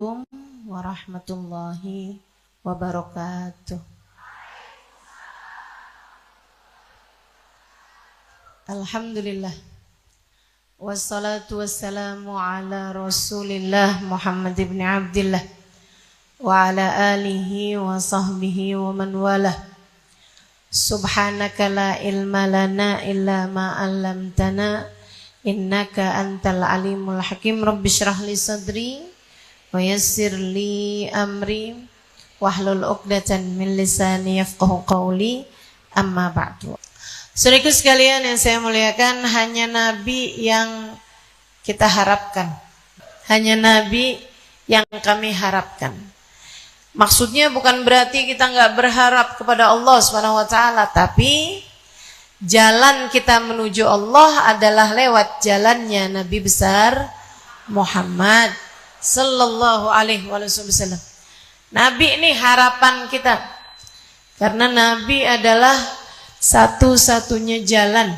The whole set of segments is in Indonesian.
Assalamualaikum warahmatullahi wabarakatuh. Alhamdulillah. Wassalatu wassalamu ala Rasulillah Muhammad ibn Abdillah wa ala alihi wa sahbihi wa man walah. Subhanaka la ilma lana illa ma 'allamtana innaka antal alimul hakim. Rabbi shrah li sadri wa yassir li amri wahlul 'uqdatan min lisani yafqahu qawli. Amma ba'du. Saudaraku sekalian yang saya muliakan, hanya Nabi yang kita harapkan. Hanya Nabi yang kami harapkan. Maksudnya bukan berarti kita nggak berharap kepada Allah Subhanahu wa taala, tapi jalan kita menuju Allah adalah lewat jalannya Nabi besar Muhammad sallallahu alaihi wasallam. Nabi ini harapan kita. Karena Nabi adalah satu-satunya jalan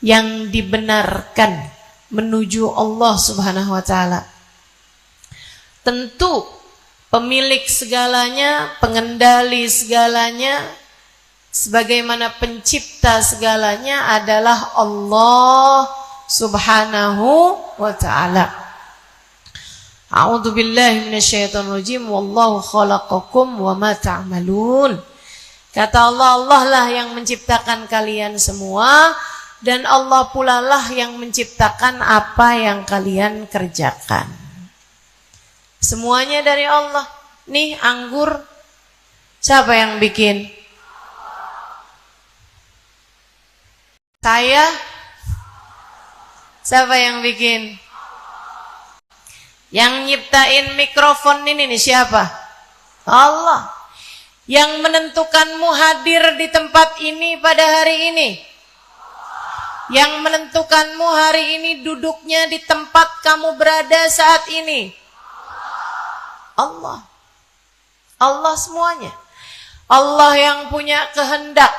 yang dibenarkan menuju Allah Subhanahu wa taala. Tentu pemilik segalanya, pengendali segalanya, sebagaimana pencipta segalanya adalah Allah Subhanahu wa taala. A'udzu billahi minasyaitonir rajim. Wallahu khalaqakum wa ma ta'malun. Kata Allah, Allah lah yang menciptakan kalian semua, dan Allah pula lah yang menciptakan apa yang kalian kerjakan. Semuanya dari Allah. Nih anggur, siapa yang bikin? Saya? Siapa yang bikin? Yang nyiptain mikrofon ini nih siapa? Allah. Yang menentukanmu hadir di tempat ini pada hari ini. Yang menentukanmu hari ini duduknya di tempat kamu berada saat ini. Allah. Allah semuanya. Allah yang punya kehendak.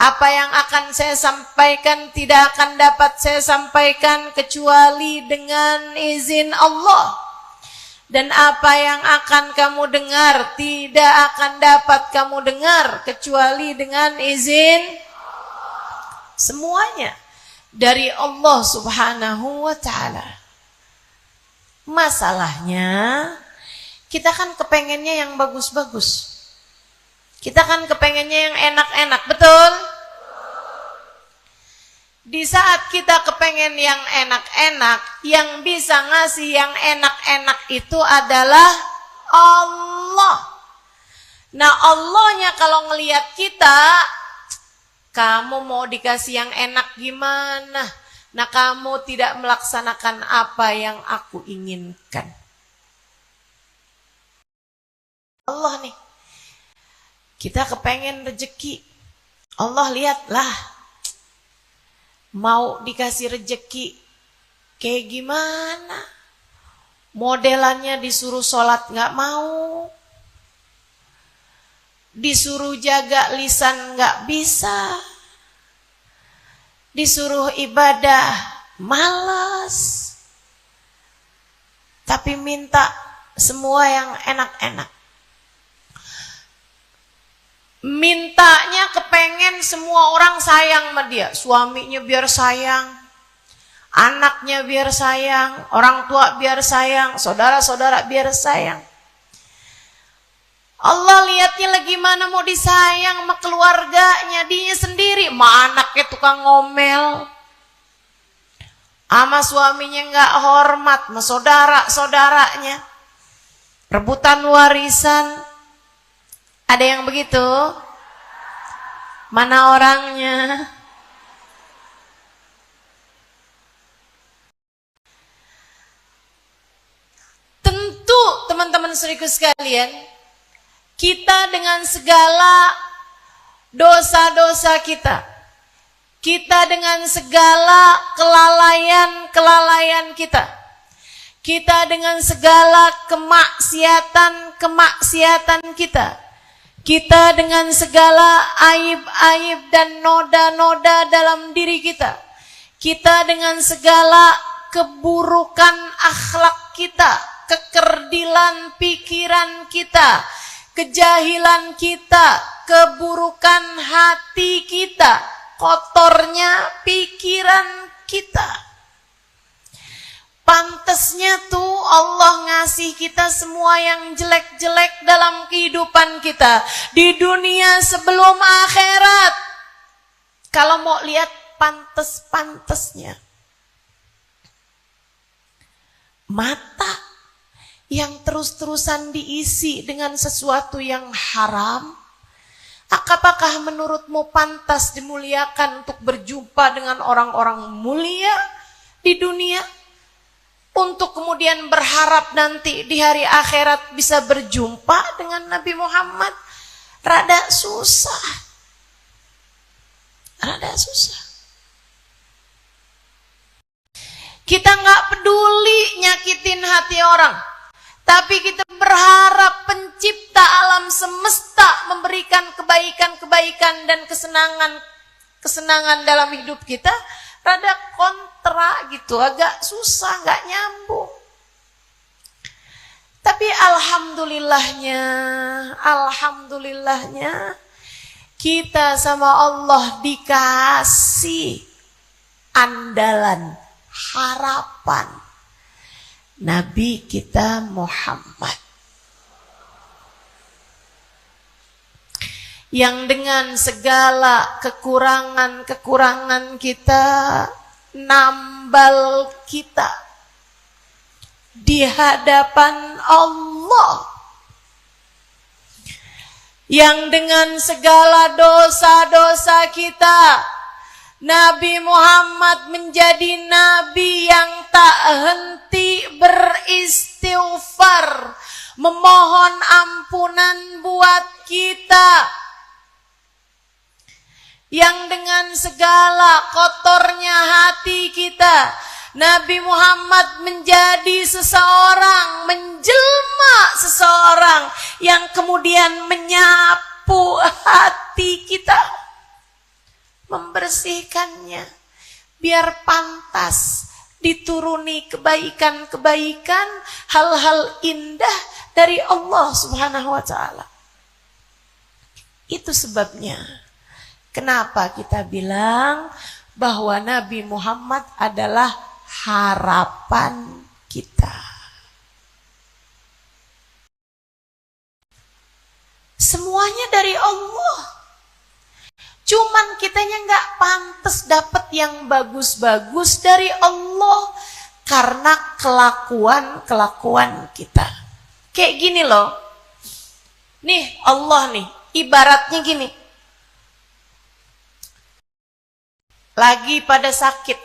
Apa yang akan saya sampaikan tidak akan dapat saya sampaikan kecuali dengan izin Allah. Dan apa yang akan kamu dengar tidak akan dapat kamu dengar kecuali dengan izin semuanya dari Allah Subhanahu wa taala. Masalahnya kita kan kepengennya yang bagus-bagus. Kita kan kepengennya yang enak-enak, betul? Di saat kita kepengen yang enak-enak, yang bisa ngasih yang enak-enak itu adalah Allah. Nah, Allahnya kalau ngelihat kita, kamu mau dikasih yang enak gimana? Nah, kamu tidak melaksanakan apa yang aku inginkan. Allah nih, kita kepengen rezeki. Allah lihatlah. Mau dikasih rejeki kayak gimana? Modelannya disuruh sholat gak mau, disuruh jaga lisan gak bisa, disuruh ibadah malas, tapi minta semua yang enak-enak. Mintanya kepengen semua orang sayang sama dia. Suaminya biar sayang, anaknya biar sayang, orang tua biar sayang, saudara-saudara biar sayang. Allah lihatnya lagi mana mau disayang sama keluarganya, dia sendiri. Ma anaknya tukang ngomel, sama suaminya gak hormat, sama saudara-saudaranya rebutan warisan. Ada yang begitu? Mana orangnya? Tentu teman-teman saudaraku sekalian, kita dengan segala dosa-dosa kita dengan segala kelalaian kita dengan segala kemaksiatan kita dengan segala aib-aib dan noda-noda dalam diri kita dengan segala keburukan akhlak kita, kekerdilan pikiran kita, kejahilan kita, keburukan hati kita, kotornya pikiran kita. Pantasnya tuh Allah ngasih kita semua yang jelek-jelek dalam kehidupan kita di dunia sebelum akhirat. Kalau mau lihat pantas-pantasnya, mata yang terus-terusan diisi dengan sesuatu yang haram, apakah menurutmu pantas dimuliakan untuk berjumpa dengan orang-orang mulia di dunia? Untuk kemudian berharap nanti di hari akhirat bisa berjumpa dengan Nabi Muhammad, rada susah. Rada susah. Kita nggak peduli nyakitin hati orang, tapi kita berharap pencipta alam semesta memberikan kebaikan-kebaikan dan kesenangan dalam hidup kita. Rada kontra gitu, agak susah, nggak nyambung. Tapi alhamdulillahnya kita sama Allah dikasih andalan, harapan, Nabi kita Muhammad, yang dengan segala kekurangan kita, nambal kita di hadapan Allah, yang dengan segala dosa-dosa kita, Nabi Muhammad menjadi Nabi yang tak henti beristighfar, memohon ampunan buat kita, yang dengan segala kotornya hati kita, Nabi Muhammad menjadi seseorang, menjelma seseorang yang kemudian menyapu hati kita, membersihkannya, biar pantas dituruni kebaikan-kebaikan, hal-hal indah dari Allah Subhanahu wa ta'ala. Itu sebabnya kenapa kita bilang bahwa Nabi Muhammad adalah harapan kita. Semuanya dari Allah. Cuman kitanya nggak pantas dapat yang bagus-bagus dari Allah karena kelakuan kita. Kayak gini loh. Nih Allah nih, ibaratnya gini. Lagi pada sakit,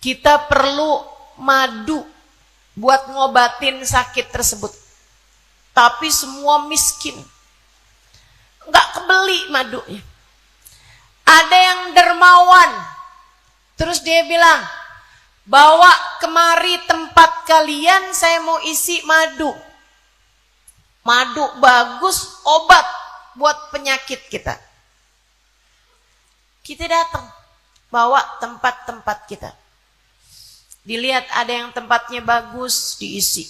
kita perlu madu buat ngobatin sakit tersebut, tapi semua miskin, nggak kebeli madunya. Ada yang dermawan, terus dia bilang, bawa kemari tempat kalian, saya mau isi madu. Madu bagus, obat buat penyakit kita. Kita datang, bawa tempat-tempat kita. Dilihat ada yang tempatnya bagus, diisi.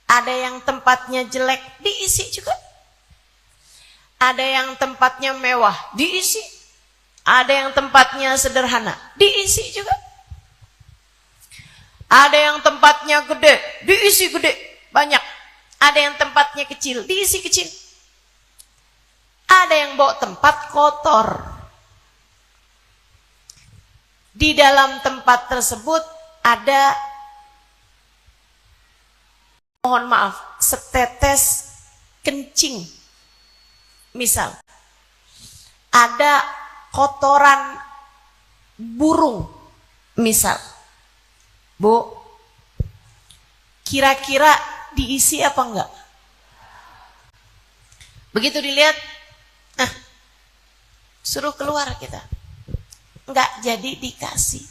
Ada yang tempatnya jelek, diisi juga. Ada yang tempatnya mewah, diisi. Ada yang tempatnya sederhana, diisi juga. Ada yang tempatnya gede, diisi gede, banyak. Ada yang tempatnya kecil, diisi kecil. Ada yang bawa tempat kotor. Di dalam tempat tersebut ada, mohon maaf, setetes kencing. Misal, ada kotoran burung. Misal, Bu, kira-kira diisi apa enggak? Begitu dilihat, suruh keluar kita. Enggak jadi dikasih.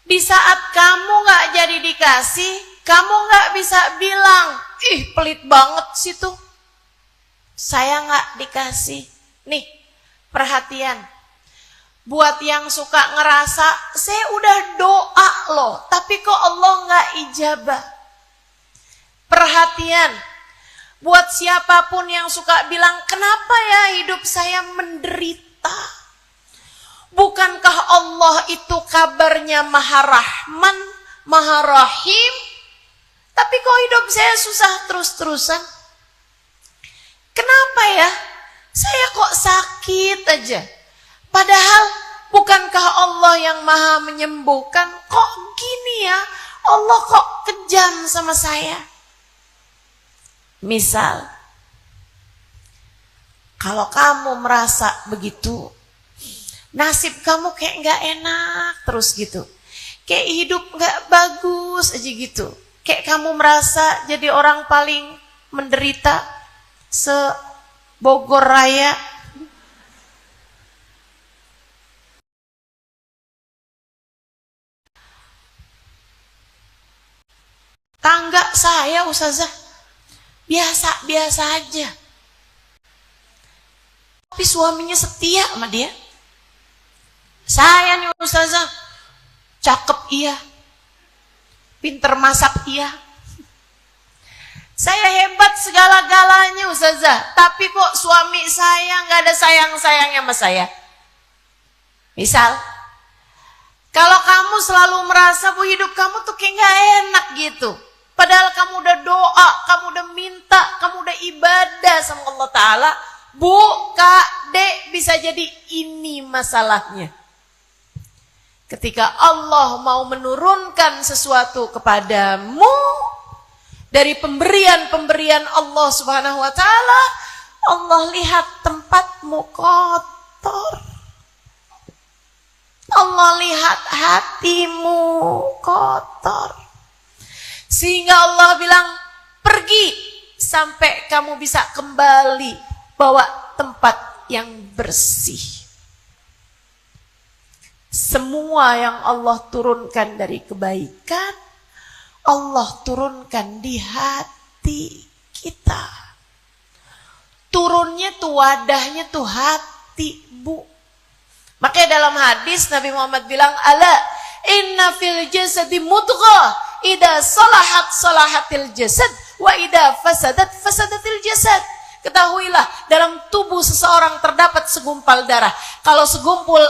Di saat kamu enggak jadi dikasih, kamu enggak bisa bilang, ih pelit banget sih tuh, saya enggak dikasih. Nih, perhatian. Buat yang suka ngerasa, saya udah doa loh, tapi kok Allah nggak ijabah. Perhatian, buat siapapun yang suka bilang, kenapa ya hidup saya menderita? Bukankah Allah itu kabarnya Maha Rahman, Maha Rahim? Tapi kok hidup saya susah terus-terusan? Kenapa ya? Saya kok sakit aja? Padahal bukankah Allah yang Maha menyembuhkan? Kok gini ya? Allah kok kejam sama saya? Misal, kalau kamu merasa begitu, nasib kamu kayak gak enak terus gitu. Kayak hidup gak bagus aja gitu. Kayak kamu merasa jadi orang paling menderita se-Bogor Raya. Tangga saya Ustazah biasa-biasa aja. Tapi suaminya setia sama dia. Saya nih Ustazah, cakep iya, pinter masak iya. Saya hebat segala-galanya Ustazah, tapi kok suami saya gak ada sayang-sayangnya sama saya. Misal, kalau kamu selalu merasa bahwa hidup kamu tuh kayak gak enak gitu, padahal kamu udah doa, kamu udah minta, kamu udah ibadah sama Allah Ta'ala, Bu, Kak, Dek, bisa jadi ini masalahnya. Ketika Allah mau menurunkan sesuatu kepadamu dari pemberian-pemberian Allah Subhanahu wa Ta'ala, Allah lihat tempatmu kotor. Allah lihat hatimu kotor. Sehingga Allah bilang, pergi sampai kamu bisa kembali bawa tempat yang bersih. Semua yang Allah turunkan dari kebaikan, Allah turunkan di hati kita. Turunnya tuh wadahnya tuh hati, Bu. Makanya dalam hadis Nabi Muhammad bilang, ala inna fil jasadi mudghah, ida salahat salahatil jasad, wa ida fasadat fasadatil jasad. Ketahuilah, dalam tubuh seseorang terdapat segumpal darah. Kalau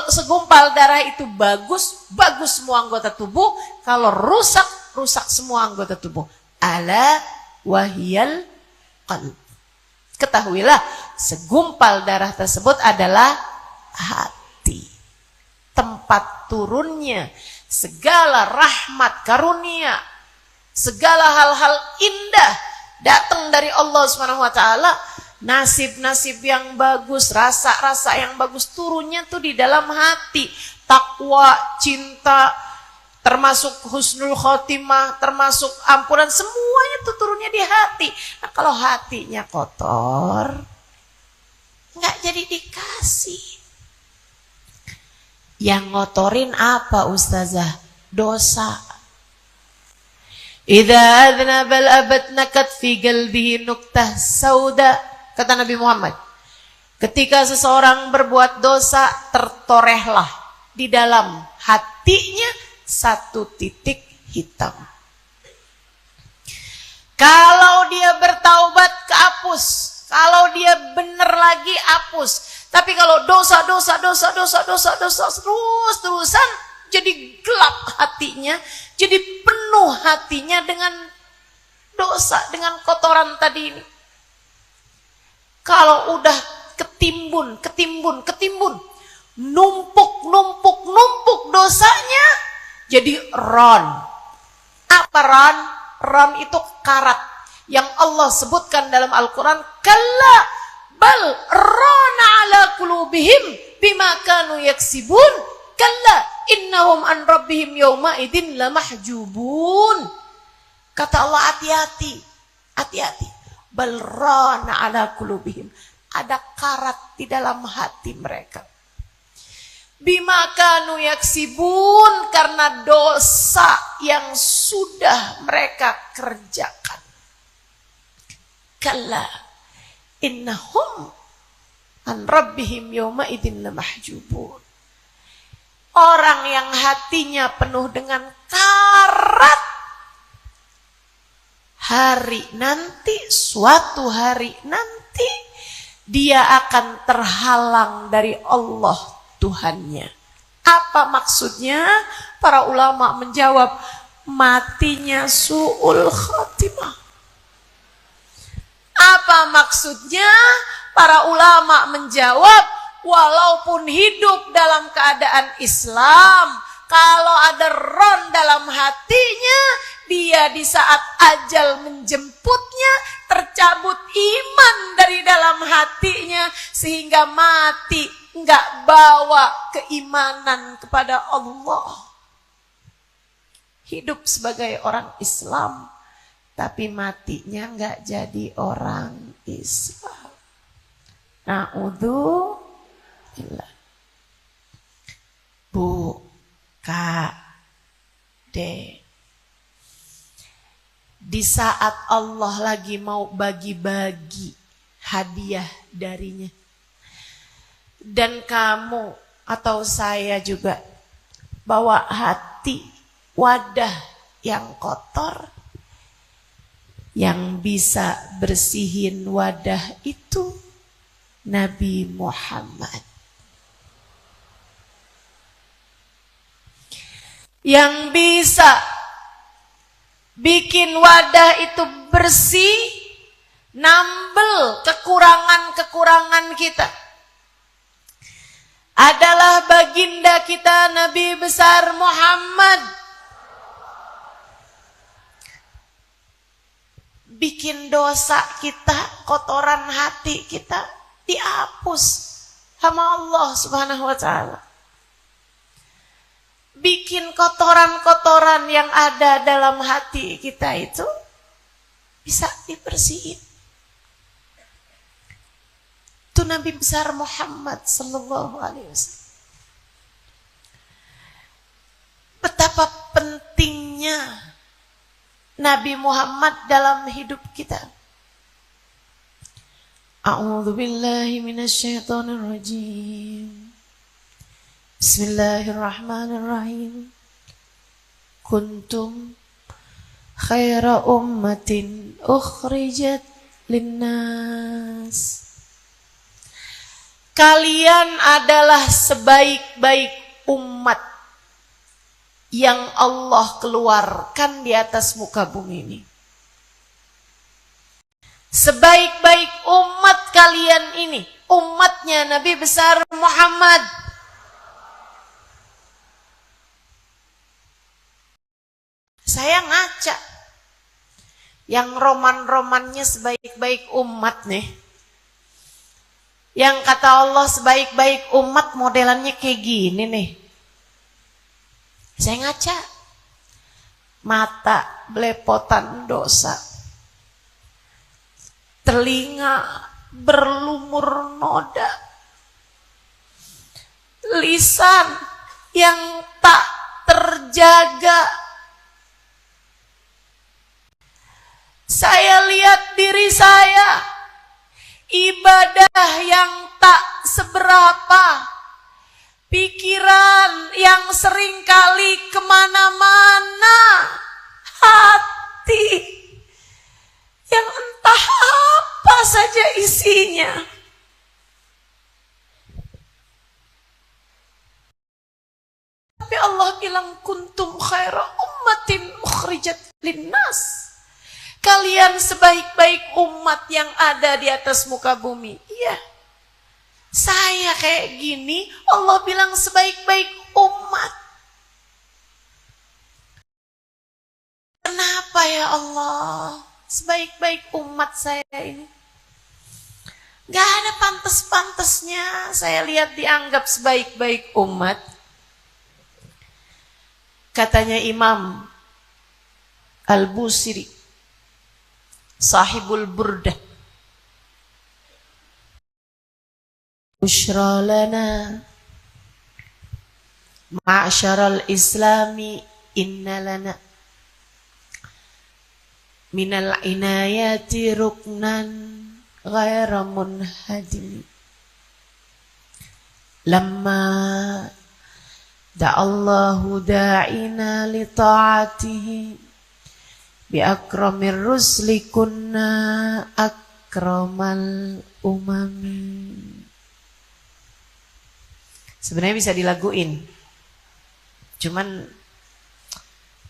segumpal darah itu bagus, bagus semua anggota tubuh. Kalau rusak, rusak semua anggota tubuh. Ala wahiyal qalb. Ketahuilah, segumpal darah tersebut adalah hati. Tempat turunnya segala rahmat karunia, segala hal-hal indah datang dari Allah Subhanahu wa Ta'ala. Nasib-nasib yang bagus, rasa-rasa yang bagus turunnya tuh di dalam hati. Takwa, cinta, termasuk husnul khotimah, termasuk ampunan, semuanya tuh turunnya di hati. Nah, kalau hatinya kotor, nggak jadi dikasih. Yang ngotorin apa Ustazah? Dosa. Idza adnabal abad nakat fi qalbihi nuktah sauda. Kata Nabi Muhammad, ketika seseorang berbuat dosa, tertorehlah di dalam hatinya satu titik hitam. Kalau dia bertaubat, kehapus. Kalau dia benar lagi, hapus. Tapi kalau dosa terus-terusan, jadi gelap hatinya, jadi penuh hatinya dengan dosa, dengan kotoran tadi ini. Kalau udah ketimbun, numpuk dosanya, jadi ron. Apa ron? Ron itu karat yang Allah sebutkan dalam Al-Quran. Kalla bal rana ala qulubihim bima kanu yaksibun. Kalla innahum an rabbihim yawma idin lamahjubun. Kata Allah, hati-hati. Bal rana ala qulubihim. Ada karat di dalam hati mereka. Bima kanu yaksibun, karena dosa yang sudah mereka kerjakan. Kalla innahum an rabbihim yawma idin lamahjubun. Orang yang hatinya penuh dengan karat, suatu hari nanti dia akan terhalang dari Allah Tuhannya. Apa maksudnya? Para ulama menjawab, matinya su'ul khatimah. Apa maksudnya? Para ulama menjawab, walaupun hidup dalam keadaan Islam, kalau ada ron dalam hatinya, dia di saat ajal menjemputnya, tercabut iman dari dalam hatinya, sehingga mati nggak bawa keimanan kepada Allah. Hidup sebagai orang Islam, tapi matinya nggak jadi orang Islam. Na'udzubillah. Bu, Kak, Dek. Di saat Allah lagi mau bagi-bagi hadiah darinya, dan kamu atau saya juga bawa hati, wadah yang kotor, yang bisa bersihin wadah itu Nabi Muhammad. Yang bisa bikin wadah itu bersih, nambel kekurangan-kekurangan kita, adalah baginda kita Nabi besar Muhammad. Bikin dosa kita, kotoran hati kita dihapus sama Allah Subhanahu wa ta'ala. Bikin kotoran-kotoran yang ada dalam hati kita itu bisa dibersihin. Itu Nabi besar Muhammad sallallahu alaihi wasallam. Betapa pentingnya Nabi Muhammad dalam hidup kita. A'udzu billahi minasyaitonir rajim. Bismillahirrahmanirrahim. Kuntum khaira ummatin ukhrijat linnas. Kalian adalah sebaik-baik umat yang Allah keluarkan di atas muka bumi ini. Sebaik-baik umat kalian ini, umatnya Nabi besar Muhammad. Saya ngaca yang roman-romannya sebaik-baik umat nih. Yang kata Allah sebaik-baik umat modelannya kayak gini nih. Saya ngaca, mata belepotan dosa, telinga berlumur noda, lisan yang tak terjaga. Saya lihat diri saya, ibadah yang tak seberapa, pikiran yang seringkali kemana-mana, hati yang entah apa saja isinya. Tapi Allah bilang kuntum khaira ummatin ukhrijat linnas. Kalian sebaik-baik umat yang ada di atas muka bumi. Iya. Saya kayak gini, Allah bilang sebaik-baik umat. Kenapa ya Allah? Sebaik-baik umat saya ini. Gak ada pantas-pantasnya saya lihat dianggap sebaik-baik umat. Katanya Imam Al-Busiri, sahibul Burdah, Bushra lana ma'asyaral islami inna lana minal inayati ruknan ghaira munhadim lamma Da'allahu da'ina li ta'atihi bi akramir rusli kunna akramal umami. Sebenarnya bisa dilaguin, cuman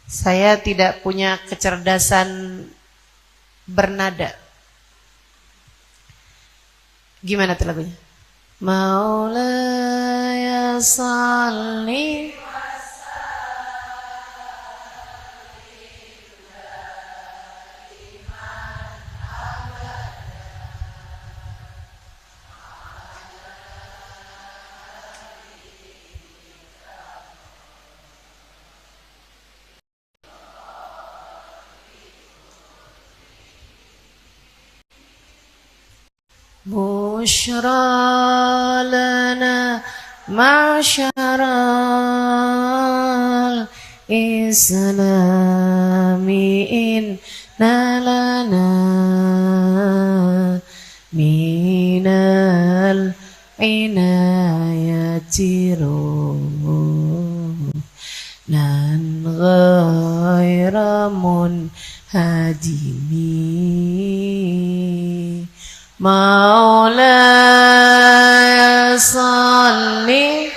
saya tidak punya kecerdasan bernada. Gimana tuh lagunya? Maulaya salli Bushra lana ma'syaral islami inna lana minal inayati nan ghaira munhadimi. Maulaya salli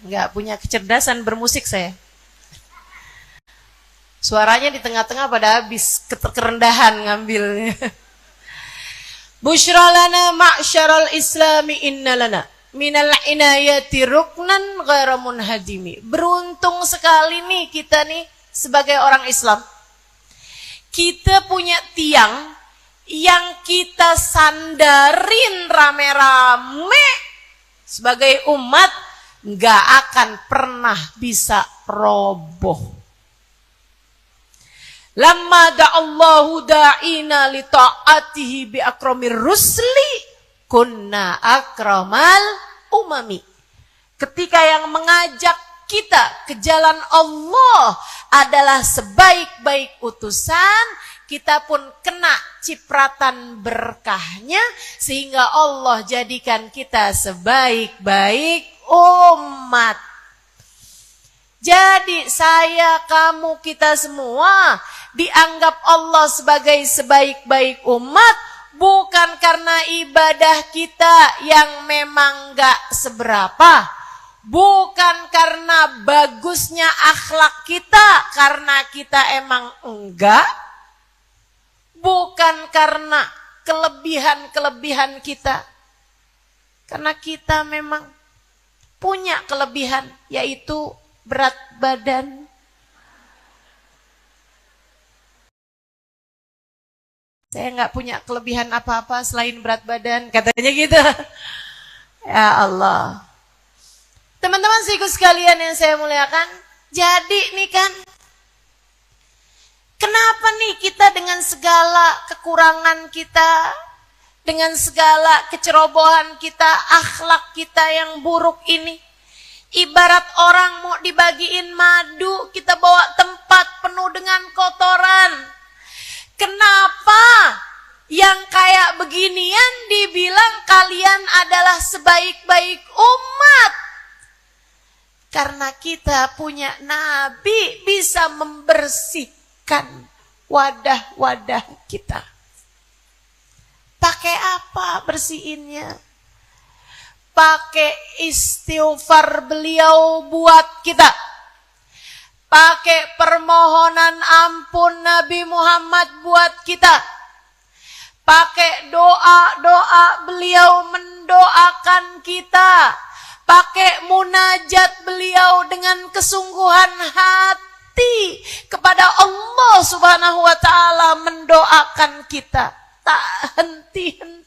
nggak punya kecerdasan bermusik saya. Suaranya di tengah-tengah pada habis, kerendahan ngambilnya. Bushra lana ma'syaral islami inna lana minal inayati ruknan ghaira munhadimi. Beruntung sekali nih kita nih sebagai orang Islam. Kita punya tiang yang kita sandarin rame-rame sebagai umat, nggak akan pernah bisa roboh. Lamma da'allahu da'ina li ta'atihi bi akramir rusli kunna akramal umami. Ketika yang mengajak kita ke jalan Allah adalah sebaik-baik utusan, kita pun kena cipratan berkahnya sehingga Allah jadikan kita sebaik-baik umat. Jadi saya, kamu, kita semua dianggap Allah sebagai sebaik-baik umat bukan karena ibadah kita yang memang gak seberapa, bukan karena bagusnya akhlak kita karena kita emang enggak, bukan karena kelebihan-kelebihan kita karena kita memang punya kelebihan, yaitu berat badan. Saya nggak punya kelebihan apa-apa selain berat badan, katanya gitu. Ya Allah. Teman-teman sikut sekalian yang saya muliakan, jadi nih kan, kenapa nih kita dengan segala kekurangan kita, dengan segala kecerobohan kita, akhlak kita yang buruk ini, ibarat orang mau dibagiin madu, kita bawa tempat penuh dengan kotoran. Kenapa yang kayak beginian dibilang kalian adalah sebaik-baik umat? Karena kita punya nabi bisa membersihkan wadah-wadah kita. Pakai apa bersihinnya? Pakai istighfar beliau buat kita. Pakai permohonan ampun Nabi Muhammad buat kita. Pakai doa-doa beliau mendoakan kita. Pakai munajat beliau dengan kesungguhan hati kepada Allah Subhanahu wa ta'ala mendoakan kita. Tak henti-henti.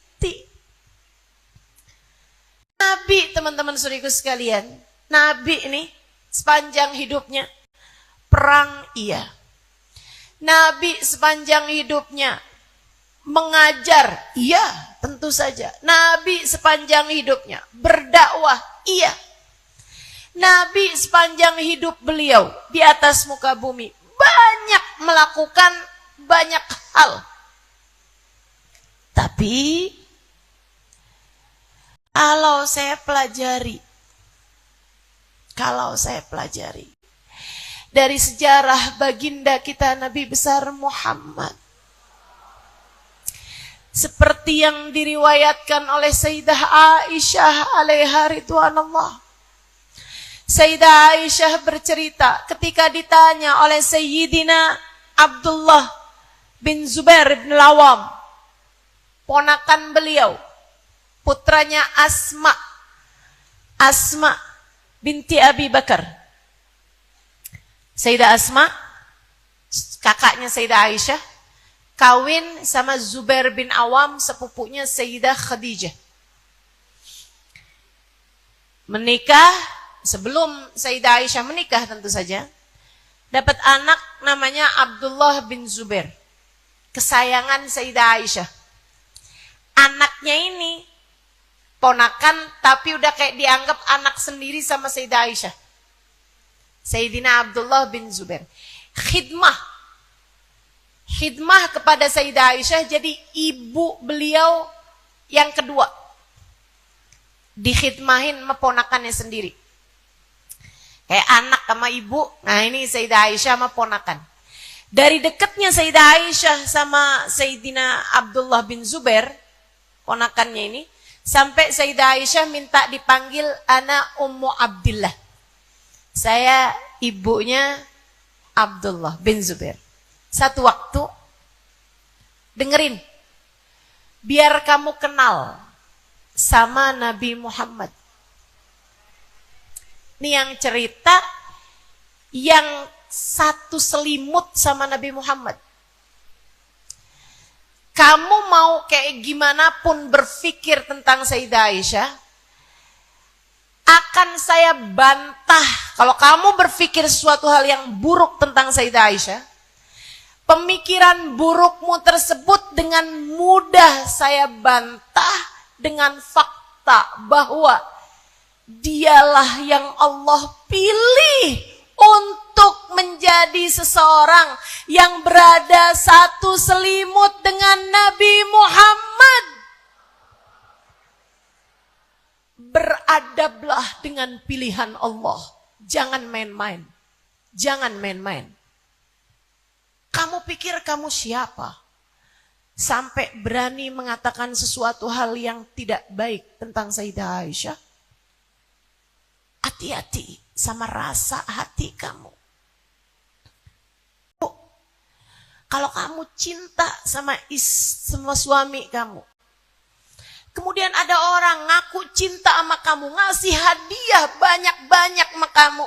Nabi, teman-teman saudaraku sekalian, Nabi ini sepanjang hidupnya perang iya, Nabi sepanjang hidupnya mengajar, iya, tentu saja. Nabi sepanjang hidupnya berdakwah, iya. Nabi sepanjang hidup beliau di atas muka bumi banyak melakukan banyak hal. Tapi kalau saya pelajari dari sejarah baginda kita Nabi besar Muhammad, seperti yang diriwayatkan oleh Sayyidah Aisyah alaiha ridwanullah. Sayyidah Aisyah bercerita ketika ditanya oleh Sayyidina Abdullah bin Zubair bin Al-Awwam, ponakan beliau, putranya Asma binti Abi Bakar. Sayyidah Asma, kakaknya Sayyidah Aisyah, kawin sama Zubair bin Awam, sepupunya Sayyidah Khadijah. Menikah, sebelum Sayyidah Aisyah menikah tentu saja, dapat anak namanya Abdullah bin Zubair, kesayangan Sayyidah Aisyah. Anaknya ini ponakan tapi udah kayak dianggap anak sendiri sama Sayyidah Aisyah. Sayyidina Abdullah bin Zubair khidmah kepada Sayyidah Aisyah, jadi ibu beliau yang kedua, dikhidmahin sama ponakannya sendiri, kayak anak sama ibu. Nah ini Sayyidah Aisyah sama ponakan. Dari dekatnya Sayyidah Aisyah sama Sayyidina Abdullah bin Zubair, ponakannya ini, sampai Sayyidah Aisyah minta dipanggil ana Ummu Abdillah, saya ibunya Abdullah bin Zubair. Satu waktu, dengerin, biar kamu kenal sama Nabi Muhammad. Ini yang cerita yang satu selimut sama Nabi Muhammad. Kamu mau kayak gimana pun berpikir tentang Sayyidah Aisyah, akan saya bantah. Kalau kamu berpikir sesuatu hal yang buruk tentang Sayyidah Aisyah, pemikiran burukmu tersebut dengan mudah saya bantah dengan fakta bahwa dialah yang Allah pilih untuk menjadi seseorang yang berada satu selimut dengan Nabi Muhammad. Beradablah dengan pilihan Allah. Jangan main-main. Jangan main-main. Kamu pikir kamu siapa? Sampai berani mengatakan sesuatu hal yang tidak baik tentang Sayyidah Aisyah? Hati-hati sama rasa hati kamu. Kalau kamu cinta sama suami kamu, kemudian ada orang ngaku cinta sama kamu, ngasih hadiah banyak-banyak sama kamu,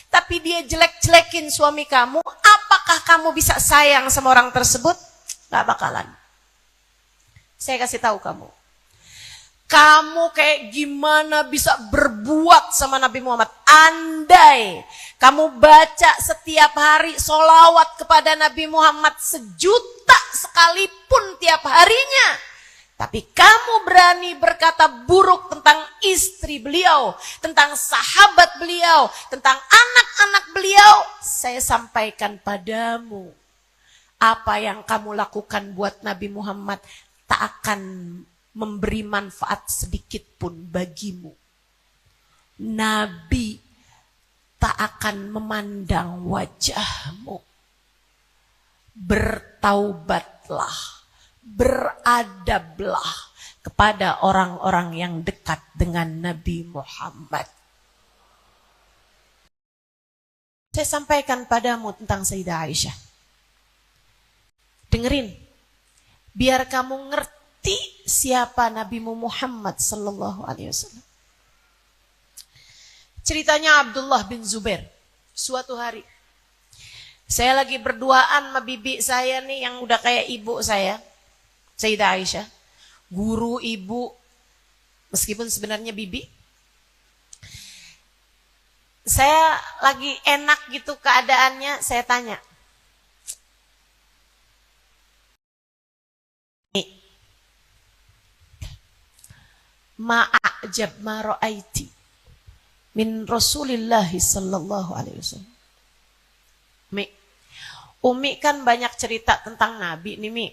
tapi dia jelek-jelekin suami kamu, apakah kamu bisa sayang sama orang tersebut? Gak bakalan. Saya kasih tahu kamu. Kamu kayak gimana bisa berbuat sama Nabi Muhammad? Andai kamu baca setiap hari sholawat kepada Nabi Muhammad 1.000.000 sekalipun tiap harinya, tapi kamu berani berkata buruk tentang istri beliau, tentang sahabat beliau, tentang anak-anak beliau, saya sampaikan padamu, apa yang kamu lakukan buat Nabi Muhammad tak akan memberi manfaat sedikit pun bagimu. Nabi tak akan memandang wajahmu. Bertaubatlah, beradablah kepada orang-orang yang dekat dengan Nabi Muhammad. Saya sampaikan padamu tentang Sayyidah Aisyah. Dengerin, biar kamu ngerti siapa Nabi Muhammad sallallahu alaihi wasallam. Ceritanya Abdullah bin Zubair. Suatu hari saya lagi berduaan sama bibi saya nih yang udah kayak ibu saya, Sayyidah Aisyah, guru ibu meskipun sebenarnya bibi. Saya lagi enak gitu keadaannya, saya tanya, ma'ajab ma ra'aiti min Rasulillah sallallahu alaihi wasallam. Mi, Umi kan banyak cerita tentang Nabi nih, Mi.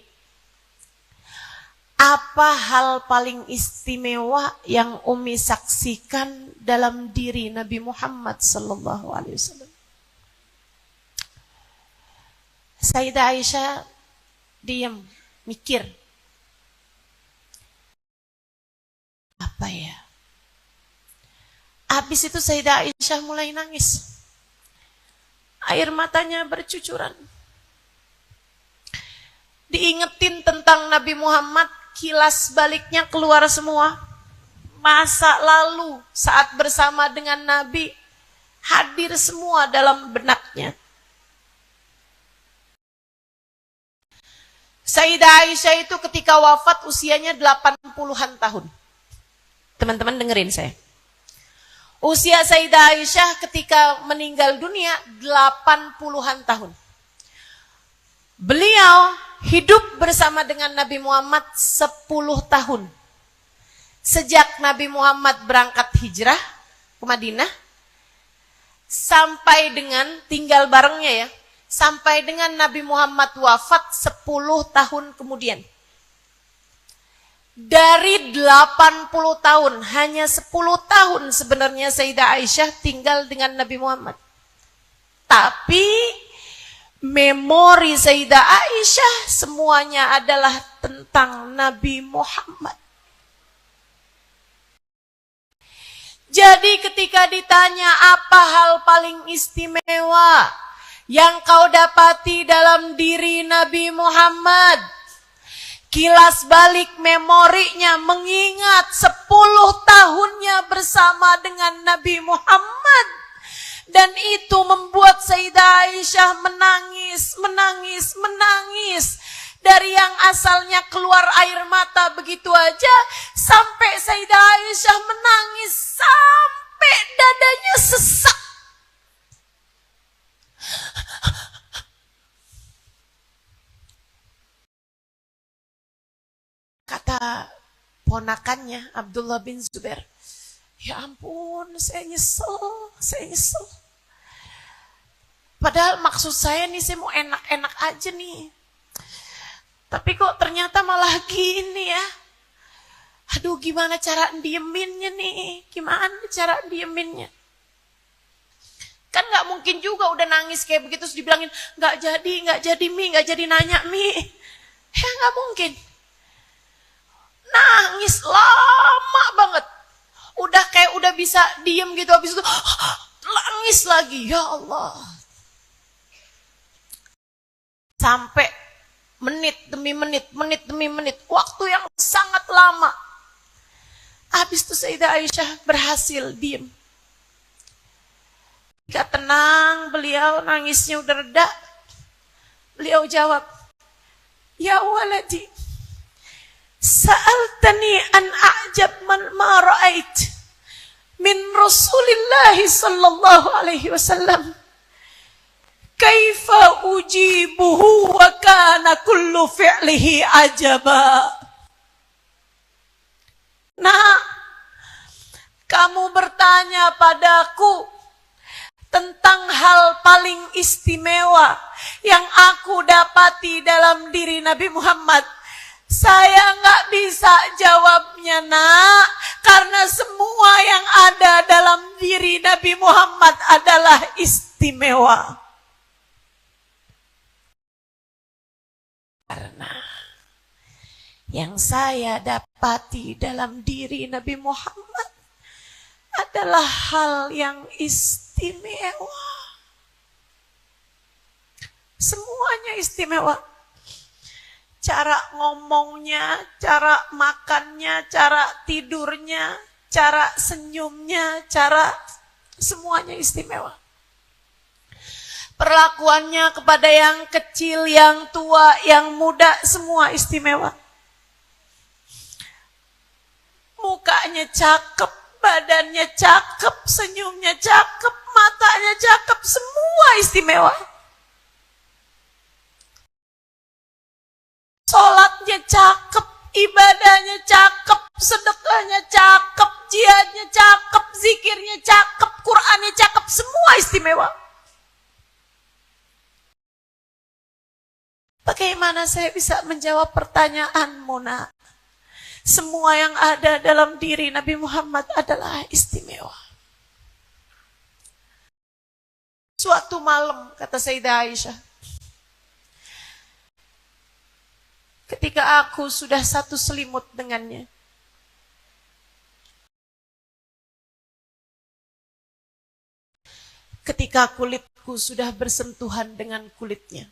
Apa hal paling istimewa yang Umi saksikan dalam diri Nabi Muhammad sallallahu alaihi wasallam? Sayyidah Aisyah diam, mikir. Apa ya? Habis itu Sayyidah Aisyah mulai nangis. Air matanya bercucuran. Diingetin tentang Nabi Muhammad, kilas baliknya keluar semua. Masa lalu saat bersama dengan Nabi hadir semua dalam benaknya. Sayyidah Aisyah itu ketika wafat usianya 80-an tahun. Teman-teman dengerin saya. Usia Sayyidah Aisyah ketika meninggal dunia 80-an tahun. Beliau hidup bersama dengan Nabi Muhammad 10 tahun. Sejak Nabi Muhammad berangkat hijrah ke Madinah sampai dengan tinggal barengnya ya. Sampai dengan Nabi Muhammad wafat 10 tahun kemudian. Dari 80 tahun, hanya 10 tahun sebenarnya Sayyidah Aisyah tinggal dengan Nabi Muhammad. Tapi memori Sayyidah Aisyah semuanya adalah tentang Nabi Muhammad. Jadi ketika ditanya apa hal paling istimewa yang kau dapati dalam diri Nabi Muhammad, kilas balik memorinya mengingat 10 tahunnya bersama dengan Nabi Muhammad. Dan itu membuat Sayyidah Aisyah menangis. Dari yang asalnya keluar air mata begitu aja, sampai Sayyidah Aisyah menangis sampai dadanya sesak. Kata ponakannya Abdullah bin Zubair, ya ampun, saya nyesel. Padahal maksud saya nih, saya mau enak-enak aja nih. Tapi kok ternyata malah gini ya. Aduh, gimana cara dieminnya nih? Kan gak mungkin juga udah nangis kayak begitu terus dibilangin, gak jadi Mi, gak jadi nanya Mi. Ya gak mungkin. Nangis lama banget. Udah bisa diem gitu, habis itu nangis lagi. Ya Allah. Sampai menit demi menit, waktu yang sangat lama. Habis itu Sayyidah Aisyah berhasil diem. Ketika tenang, beliau nangisnya udah reda. Beliau jawab, ya waladi, sa'altani an a'jab ma ra'ait min Rasulillah sallallahu alaihi wasallam. Kaifa ujibuhu wa kana kullu fi'lihi ajaba. Nah, kamu bertanya padaku tentang hal paling istimewa yang aku dapati dalam diri Nabi Muhammad. Saya nggak bisa jawabnya, Nak, karena semua yang ada dalam diri Nabi Muhammad adalah istimewa. Karena yang saya dapati dalam diri Nabi Muhammad adalah hal yang istimewa. Semuanya istimewa. Cara ngomongnya, cara makannya, cara tidurnya, cara senyumnya, semuanya istimewa. Perlakuannya kepada yang kecil, yang tua, yang muda, semua istimewa. Mukanya cakep, badannya cakep, senyumnya cakep, matanya cakep, semua istimewa. Sholatnya cakep, ibadahnya cakep, sedekahnya cakep, jihadnya cakep, zikirnya cakep, Qur'annya cakep, semua istimewa. Bagaimana saya bisa menjawab pertanyaanmu, nak? Semua yang ada dalam diri Nabi Muhammad adalah istimewa. Suatu malam, kata Sayyidah Aisyah, ketika aku sudah satu selimut dengannya, ketika kulitku sudah bersentuhan dengan kulitnya,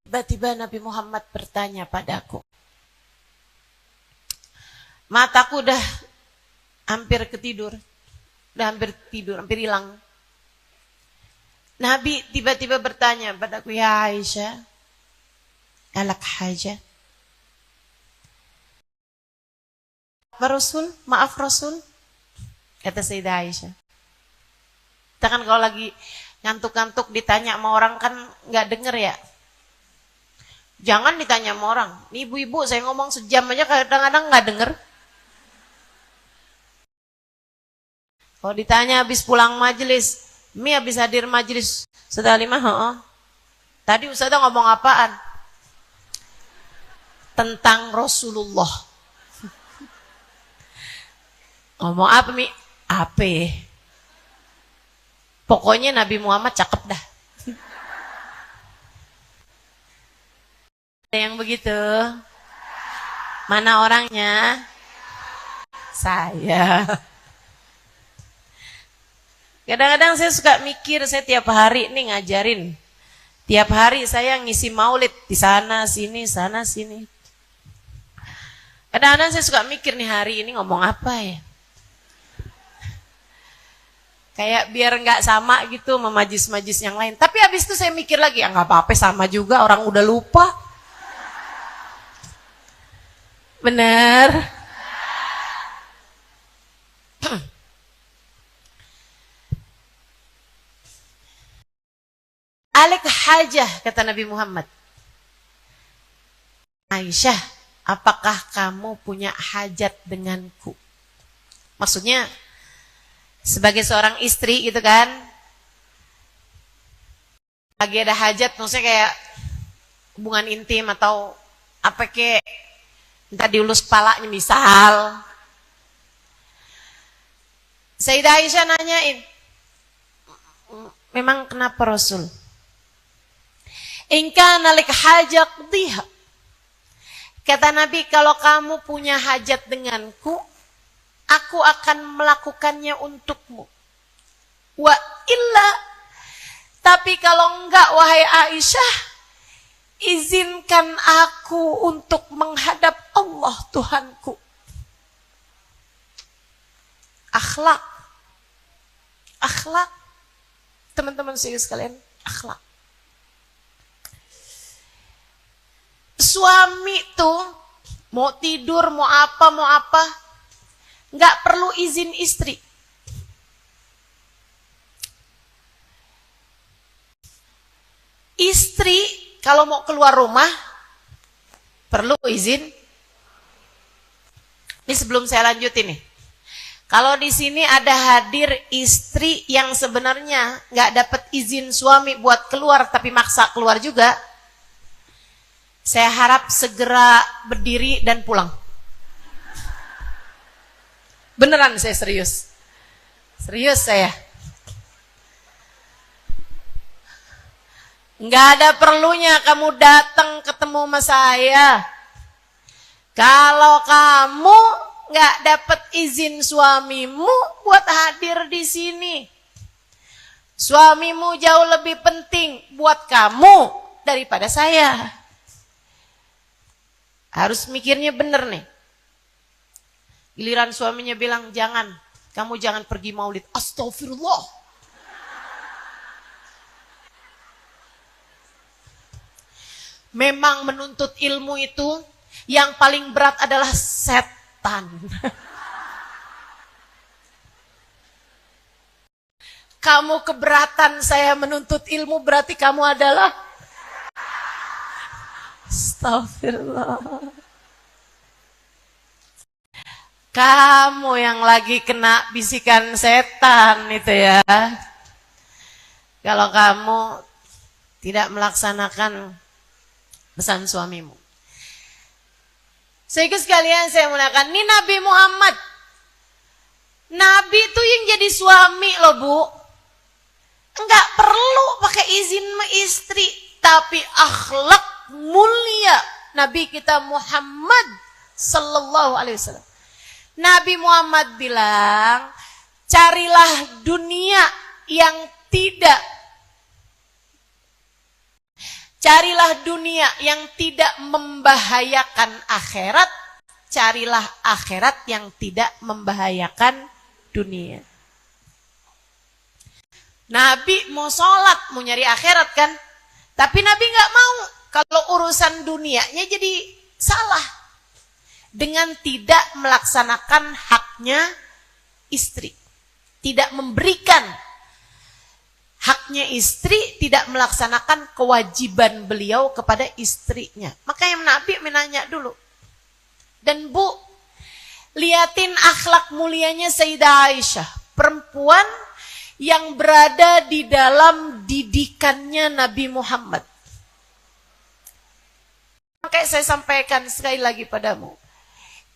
tiba-tiba Nabi Muhammad bertanya padaku. Mataku udah hampir ketidur. Udah hampir tidur, hampir hilang. Nabi tiba-tiba bertanya padaku, ya Aisyah, alak haja. Rasul, maaf Rasul, kata Sayyidah Aisyah. Kita kan kalau lagi ngantuk-ngantuk ditanya sama orang kan nggak denger ya. Jangan ditanya sama orang. Nih ibu-ibu saya ngomong sejam aja kadang-kadang nggak denger. Kalau ditanya habis pulang majelis, Mi habis hadir majelis Ustazah Halimah, tadi Ustazah ngomong apaan? Tentang Rasulullah. Ngomong apa Mi? Apa? Pokoknya Nabi Muhammad cakep dah. Ada yang begitu? Mana orangnya? Saya. Kadang-kadang saya suka mikir, saya tiap hari nih ngajarin. Tiap hari saya ngisi maulid di sana sini, sana sini. Kadang-kadang saya suka mikir nih hari ini ngomong apa ya? Kayak biar nggak sama gitu sama majlis-majlis yang lain. Tapi habis itu saya mikir lagi, ya nggak apa-apa sama juga, orang udah lupa. Benar. Alik hajah, kata Nabi Muhammad. Aisyah, apakah kamu punya hajat denganku? Maksudnya sebagai seorang istri gitu kan, lagi ada hajat, maksudnya kayak hubungan intim atau apa kek, minta diulus kepalanya misal. Sayyidah Aisyah nanyain, memang kenapa Rasul? In kana lak hajat diha. Kata Nabi, kalau kamu punya hajat denganku, aku akan melakukannya untukmu. Wa illa, tapi kalau enggak wahai Aisyah, izinkan aku untuk menghadap Allah Tuhanku. Akhlak. Akhlak. Teman-teman sekalian, akhlak. Suami tuh mau tidur, mau apa, nggak perlu izin istri. Istri kalau mau keluar rumah perlu izin. Ini sebelum saya lanjutin nih. Kalau di sini ada hadir istri yang sebenarnya nggak dapat izin suami buat keluar tapi maksa keluar juga, saya harap segera berdiri dan pulang. Beneran saya serius. Serius saya. Nggak ada perlunya kamu datang ketemu sama saya. Kalau kamu nggak dapat izin suamimu buat hadir di sini, suamimu jauh lebih penting buat kamu daripada saya. Harus mikirnya bener nih. Giliran suaminya bilang, jangan, kamu jangan pergi maulid. Astagfirullah. Memang menuntut ilmu itu yang paling berat adalah setan. Kamu keberatan saya menuntut ilmu, berarti kamu adalah astagfirullah. Kamu yang lagi kena bisikan setan itu ya. Kalau kamu tidak melaksanakan pesan suamimu. Sehingga sekalian saya mengatakan, ini Nabi Muhammad. Nabi itu yang jadi suami loh Bu. Enggak perlu pakai izin istri. Tapi akhlak mulia Nabi kita Muhammad sallallahu alaihi wasallam. Nabi Muhammad bilang, carilah dunia yang tidak membahayakan akhirat, carilah akhirat yang tidak membahayakan dunia. Nabi mau sholat, mau nyari akhirat kan? Tapi Nabi nggak mau kalau urusan dunianya jadi salah dengan tidak melaksanakan haknya istri, tidak memberikan haknya istri, tidak melaksanakan kewajiban beliau kepada istrinya. Makanya Nabi menanya dulu. Dan Bu, liatin akhlak mulianya Sayyidah Aisyah, perempuan yang berada di dalam didikannya Nabi Muhammad. Makanya saya sampaikan sekali lagi padamu,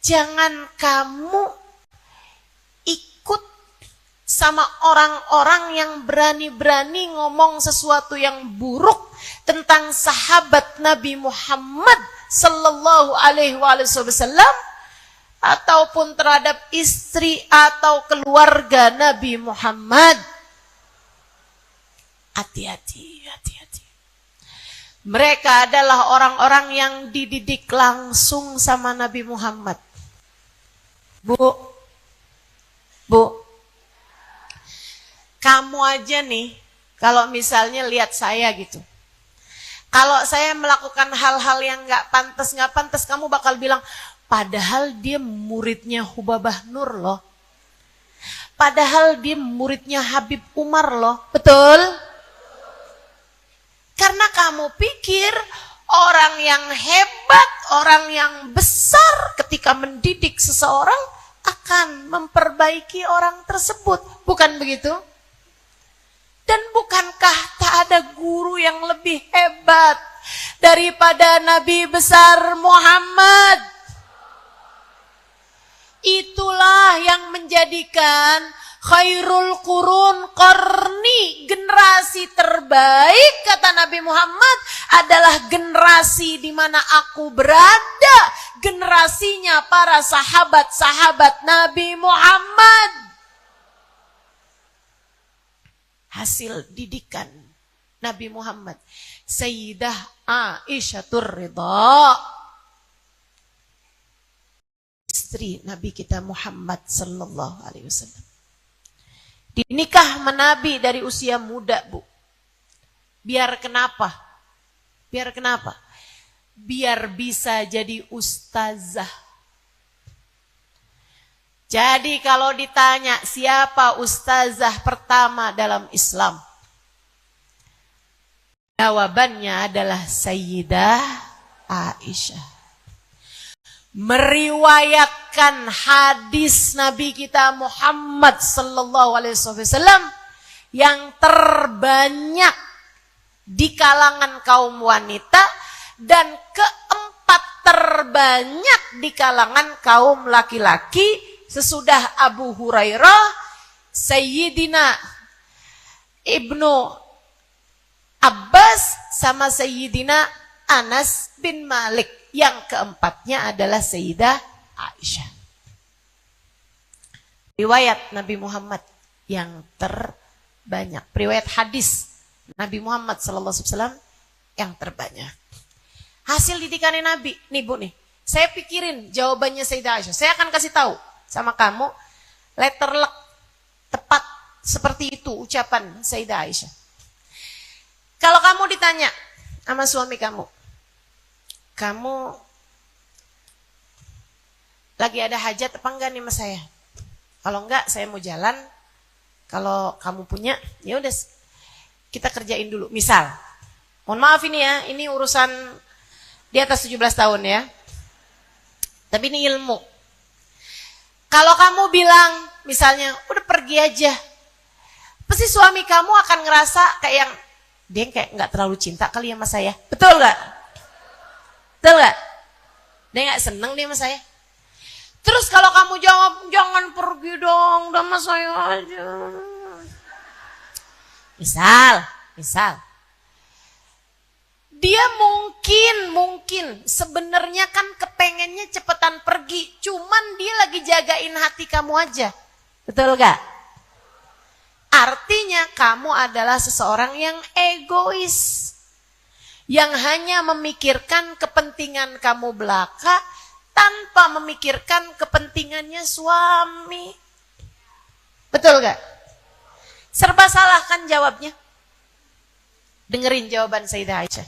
jangan kamu ikut sama orang-orang yang berani-berani ngomong sesuatu yang buruk tentang sahabat Nabi Muhammad sallallahu alaihi wasallam ataupun terhadap istri atau keluarga Nabi Muhammad. Hati-hati. Mereka adalah orang-orang yang dididik langsung sama Nabi Muhammad. Bu, kamu aja nih, kalau misalnya lihat saya gitu, kalau saya melakukan hal-hal yang gak pantas, kamu bakal bilang, padahal dia muridnya Hubabah Nur loh. Padahal dia muridnya Habib Umar loh. Betul? Karena kamu pikir orang yang hebat, orang yang besar ketika mendidik seseorang akan memperbaiki orang tersebut. Bukan begitu? Dan bukankah tak ada guru yang lebih hebat daripada Nabi besar Muhammad? Itulah yang menjadikan khairul qurun qarni, generasi terbaik kata Nabi Muhammad adalah generasi di mana aku berada, generasinya para sahabat-sahabat Nabi Muhammad. Hasil didikan Nabi Muhammad, Sayyidah Aisyatur Ridha, istri Nabi kita Muhammad sallallahu alaihi wasallam. Dinikah sama Nabi dari usia muda, Bu. Biar kenapa? Biar bisa jadi ustazah. Jadi kalau ditanya siapa ustazah pertama dalam Islam, jawabannya adalah Sayyidah Aisyah. Meriwayatkan hadis Nabi kita Muhammad sallallahu alaihi wasallam yang terbanyak di kalangan kaum wanita dan keempat terbanyak di kalangan kaum laki-laki sesudah Abu Hurairah, Sayyidina Ibnu Abbas sama Sayyidina Anas bin Malik. Yang keempatnya adalah Sayyidah Aisyah. Riwayat Nabi Muhammad yang terbanyak. Riwayat hadis Nabi Muhammad SAW yang terbanyak. Hasil didikannya Nabi. Nih Bu nih. Saya pikirin jawabannya Sayyidah Aisyah. Saya akan kasih tahu sama kamu. Letter luck. Tepat seperti itu ucapan Sayyidah Aisyah. Kalau kamu ditanya sama suami kamu lagi ada hajat apa enggak nih sama saya? Kalau enggak, saya mau jalan Kalau kamu punya, ya udah kita kerjain dulu. Misal, mohon maaf ini ya, ini urusan di atas 17 tahun ya. Tapi ini ilmu. Kalau kamu bilang, misalnya, udah pergi aja. Pasti suami kamu akan ngerasa kayak yang, dia kayak nggak terlalu cinta kali ya sama saya. Betul nggak? Betul nggak? Dia nggak seneng dia sama saya. Terus kalau kamu jawab, jangan pergi dong, sama saya aja. Misal. Dia mungkin sebenarnya kan kepengennya cepetan pergi. Cuman dia lagi jagain hati kamu aja. Betul gak? Artinya kamu adalah seseorang yang egois. Yang hanya memikirkan kepentingan kamu belaka tanpa memikirkan kepentingannya suami. Betul gak? Serba salah kan jawabnya? Dengerin jawaban Sayyidah Aisyah.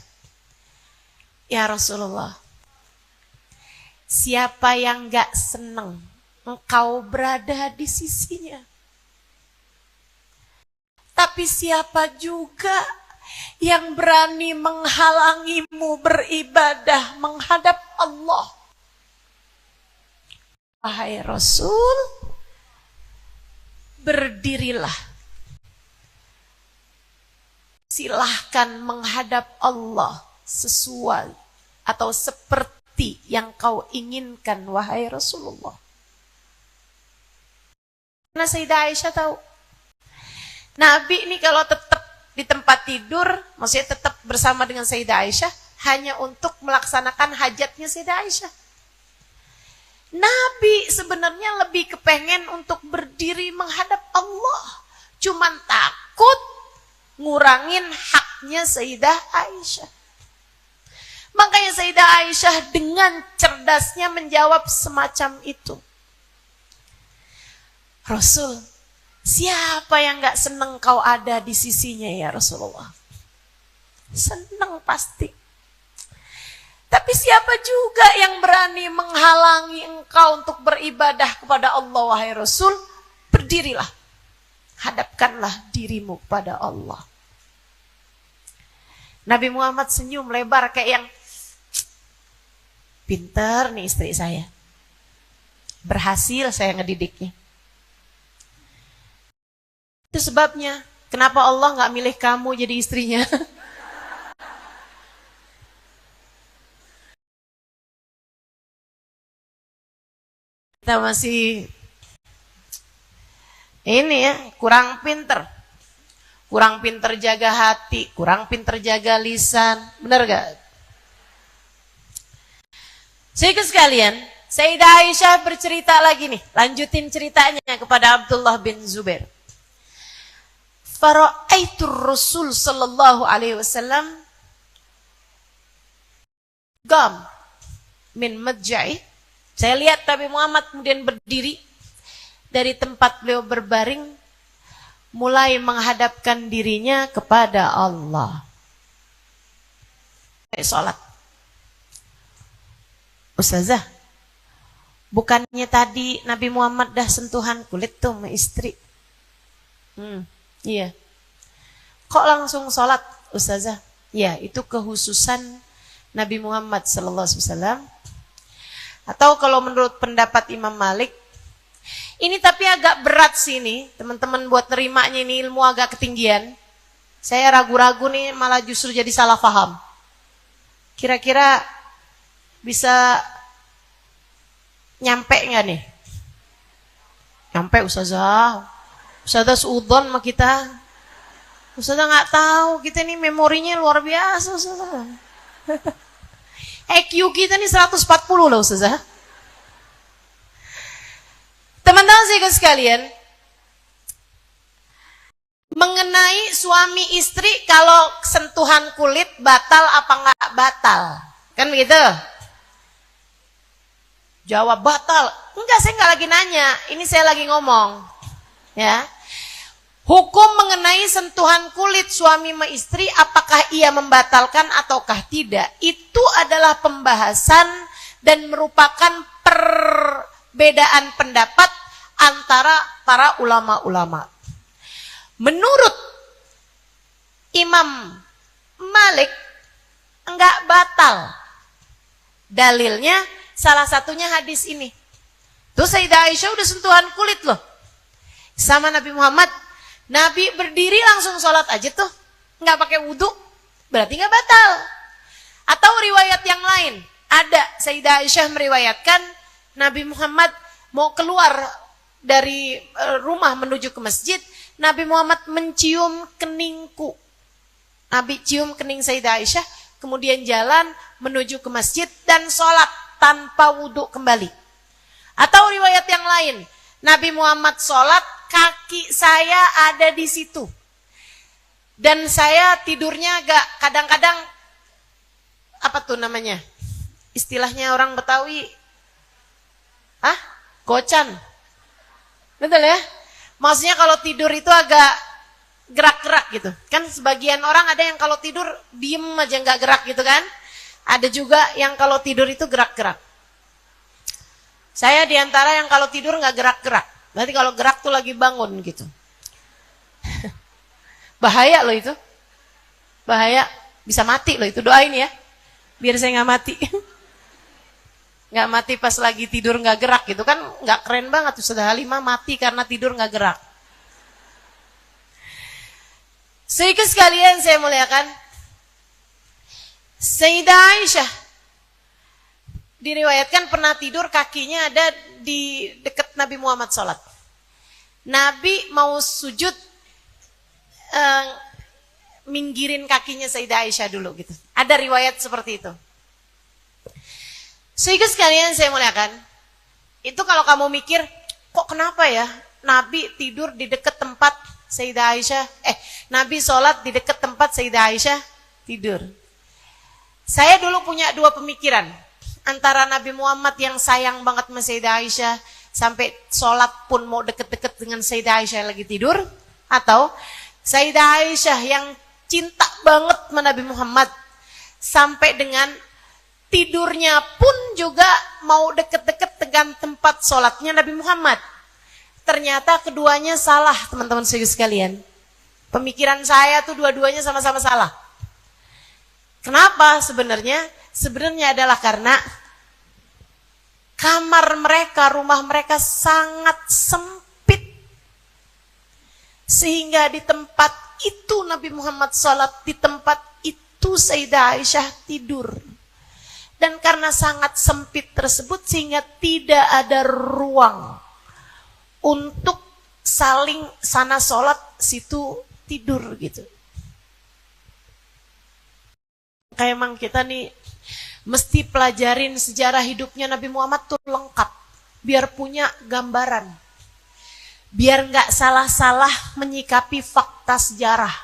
Ya Rasulullah, siapa yang gak senang engkau berada di sisinya? Tapi siapa juga yang berani menghalangimu beribadah menghadap Allah? Wahai Rasul, berdirilah. Silahkan menghadap Allah sesuai atau seperti yang kau inginkan, wahai Rasulullah. Karena Sayyidah Aisyah tahu, Nabi ini kalau tetap di tempat tidur, maksudnya tetap bersama dengan Sayyidah Aisyah, hanya untuk melaksanakan hajatnya Sayyidah Aisyah. Nabi sebenarnya lebih kepengen untuk berdiri menghadap Allah. Cuman takut ngurangin haknya Sayyidah Aisyah. Makanya Sayyidah Aisyah dengan cerdasnya menjawab semacam itu. Rasul, siapa yang gak senang kau ada di sisinya ya Rasulullah? Senang pasti. Tapi siapa juga yang berani menghalangi engkau untuk beribadah kepada Allah, wahai Rasul? Berdirilah. Hadapkanlah dirimu kepada Allah. Nabi Muhammad senyum lebar kayak yang, pinter nih istri saya. Berhasil saya ngedidiknya. Itu sebabnya, kenapa Allah gak milih kamu jadi istrinya? Kita masih ini ya, kurang pinter. Kurang pinter jaga hati, kurang pinter jaga lisan. Benar gak? Saudara sekalian, Sayyidah Aisyah bercerita lagi nih, lanjutin ceritanya kepada Abdullah bin Zubair. Fara'aitu Rasul sallallahu alaihi wasallam qam min madja'i. Saya lihat Nabi Muhammad kemudian berdiri dari tempat beliau berbaring, mulai menghadapkan dirinya kepada Allah. Kayak sholat. Ustazah, bukannya tadi Nabi Muhammad dah sentuhan kulit tuh sama istri? Iya. Kok langsung sholat, Ustazah? Ya, itu kekhususan Nabi Muhammad SAW. Atau kalau menurut pendapat Imam Malik, ini tapi agak berat sih nih, teman-teman buat nerimanya ini ilmu agak ketinggian. Saya ragu-ragu nih malah justru jadi salah paham. Kira-kira bisa nyampe nggak nih? Nyampe Ustazah. Ustazah seudon sama kita. Ustazah nggak tahu, kita nih memorinya luar biasa Ustazah. EQ kita nih 140 loh Ustazah. Teman-teman sekalian, mengenai suami istri kalau sentuhan kulit batal apa nggak batal, kan begitu? Jawab batal. Enggak, saya nggak lagi nanya, ini saya lagi ngomong, ya. Hukum mengenai sentuhan kulit suami sama istri, apakah ia membatalkan ataukah tidak, itu adalah pembahasan dan merupakan perbedaan pendapat antara para ulama-ulama. Menurut Imam Malik enggak batal. Dalilnya salah satunya hadis ini. Tuh Sayyidah Aisyah udah sentuhan kulit loh sama Nabi Muhammad. Nabi berdiri langsung sholat aja tuh, nggak pakai wudhu, berarti nggak batal. Atau riwayat yang lain, ada Sayyidah Aisyah meriwayatkan Nabi Muhammad mau keluar dari rumah menuju ke masjid, Nabi Muhammad mencium keningku. Nabi cium kening Sayyidah Aisyah, kemudian jalan menuju ke masjid dan sholat tanpa wudhu kembali. Atau riwayat yang lain, Nabi Muhammad sholat, kaki saya ada di situ. Dan saya tidurnya agak kadang-kadang, apa tuh namanya? Istilahnya orang Betawi, gocan. Betul ya? Maksudnya kalau tidur itu agak gerak-gerak gitu. Kan sebagian orang ada yang kalau tidur diem aja nggak gerak gitu kan. Ada juga yang kalau tidur itu gerak-gerak. Saya diantara yang kalau tidur nggak gerak-gerak. Berarti kalau gerak tuh lagi bangun gitu. Bahaya loh itu. Bahaya. Bisa mati loh itu, doain ya. Biar saya nggak mati. Nggak mati pas lagi tidur nggak gerak gitu kan. Nggak keren banget. Ustazah Halimah mati karena tidur nggak gerak. Sehingga sekalian saya muliakan, Sayyidah Aisyah diriwayatkan pernah tidur kakinya ada di dekat Nabi Muhammad sholat. Nabi mau sujud, minggirin kakinya Sayyidah Aisyah dulu gitu. Ada riwayat seperti itu. Sehingga sekalian saya muliakan, itu kalau kamu mikir, kok kenapa ya Nabi tidur di dekat tempat Sayyidah Aisyah, Nabi sholat di dekat tempat Sayyidah Aisyah tidur. Saya dulu punya dua pemikiran. Antara Nabi Muhammad yang sayang banget sama Sayyidah Aisyah, sampai sholat pun mau deket-deket dengan Sayyidah Aisyah lagi tidur. Atau Sayyidah Aisyah yang cinta banget sama Nabi Muhammad, sampai dengan tidurnya pun juga mau deket-deket dengan tempat sholatnya Nabi Muhammad. Ternyata keduanya salah, teman-teman sekalian. Pemikiran saya tuh dua-duanya sama-sama salah. Kenapa sebenarnya? Sebenarnya adalah karena kamar mereka, rumah mereka sangat sempit. Sehingga di tempat itu Nabi Muhammad sholat, di tempat itu Sayyidah Aisyah tidur. Dan karena sangat sempit tersebut sehingga tidak ada ruang untuk saling sana sholat, situ tidur gitu. Kayak emang kita nih mesti pelajarin sejarah hidupnya Nabi Muhammad tuh lengkap. Biar punya gambaran. Biar nggak salah-salah menyikapi fakta sejarah.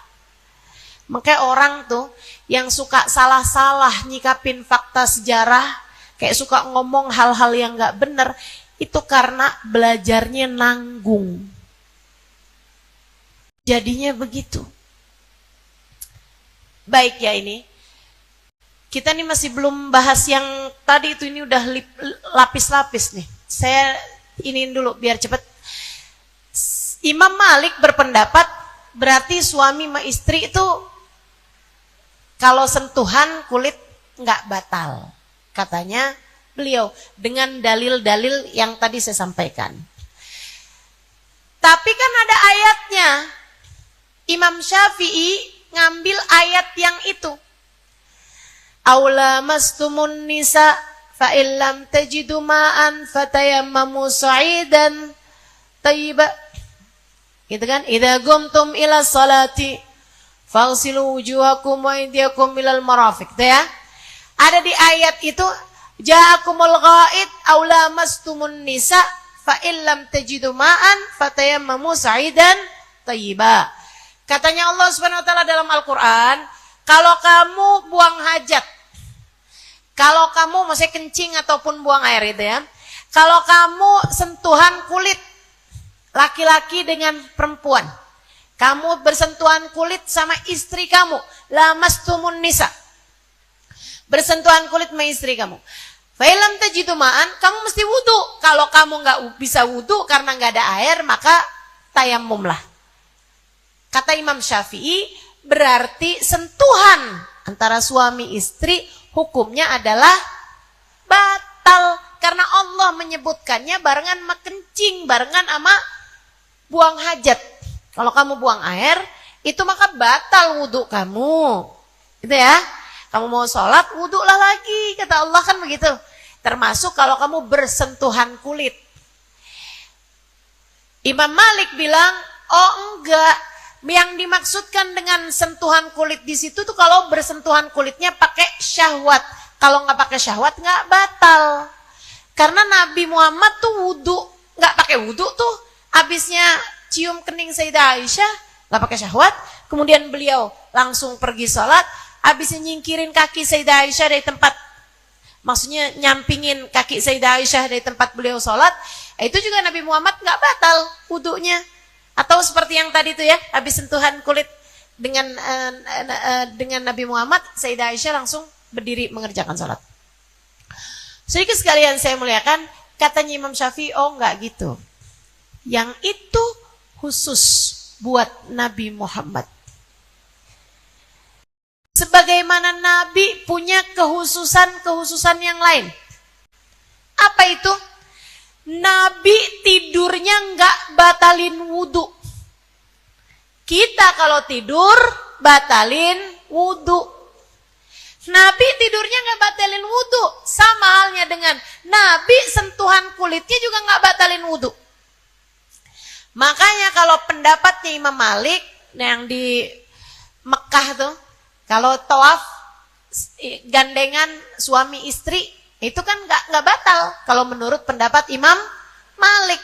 Makanya orang tuh yang suka salah-salah nyikapin fakta sejarah, kayak suka ngomong hal-hal yang nggak benar, itu karena belajarnya nanggung. Jadinya begitu. Baik ya ini. Kita nih masih belum bahas yang tadi itu, ini udah lapis-lapis nih. Saya iniin dulu biar cepet. Imam Malik berpendapat berarti suami sama istri itu kalau sentuhan kulit nggak batal. Katanya beliau dengan dalil-dalil yang tadi saya sampaikan. Tapi kan ada ayatnya. Imam Syafi'i ngambil ayat yang itu. Aula mastumun nisa fa illam tajidu ma'an fatayammamu sa'idan tayyiba. Gitu kan? Idza qumtum ila salati faghsilu wujuhakum wa aydiyakum ilal marafiq. Ya. Ada di ayat itu ja'akumul ghaid aula mastumun nisa fa illam tajidu ma'an fatayammamu sa'idan tayyiba. Katanya Allah Subhanahu wa taala dalam Al-Qur'an, kalau kamu buang hajat, kalau kamu maksudnya kencing ataupun buang air itu ya, kalau kamu sentuhan kulit laki-laki dengan perempuan, kamu bersentuhan kulit sama istri kamu, lamastumun nisa, bersentuhan kulit sama istri kamu, fa'ilam tajidu ma'an, kamu mesti wudu. Kalau kamu nggak bisa wudu karena nggak ada air, maka tayammumlah. Kata Imam Syafi'i, berarti sentuhan antara suami istri hukumnya adalah batal. Karena Allah menyebutkannya barengan sama kencing, barengan sama buang hajat. Kalau kamu buang air, itu maka batal wudhu kamu. Gitu ya. Kamu mau sholat, wudhulah lagi. Kata Allah kan begitu. Termasuk kalau kamu bersentuhan kulit. Imam Malik bilang, oh enggak. Yang dimaksudkan dengan sentuhan kulit di situ tuh kalau bersentuhan kulitnya pakai syahwat. Kalau nggak pakai syahwat nggak batal. Karena Nabi Muhammad tuh wudhu, nggak pakai wudhu tuh. Habisnya cium kening Sayyidah Aisyah, nggak pakai syahwat. Kemudian beliau langsung pergi sholat. Habisnya nyingkirin kaki Sayyidah Aisyah dari tempat, maksudnya nyampingin kaki Sayyidah Aisyah dari tempat beliau sholat. Itu juga Nabi Muhammad nggak batal wudhunya. Atau seperti yang tadi tuh ya, habis sentuhan kulit dengan Nabi Muhammad, Sayyidah Aisyah langsung berdiri mengerjakan sholat. Sedikit sekalian saya muliakan, katanya Imam Syafi'i, oh enggak gitu. Yang itu khusus buat Nabi Muhammad. Sebagaimana Nabi punya kehususan yang lain. Apa itu? Nabi tidurnya enggak batalin wudhu. Kita kalau tidur batalin wudhu. Nabi tidurnya enggak batalin wudhu. Sama halnya dengan Nabi sentuhan kulitnya juga enggak batalin wudhu. Makanya kalau pendapatnya Imam Malik yang di Mekah tuh, kalau tawaf gandengan suami istri itu kan nggak batal kalau menurut pendapat Imam Malik.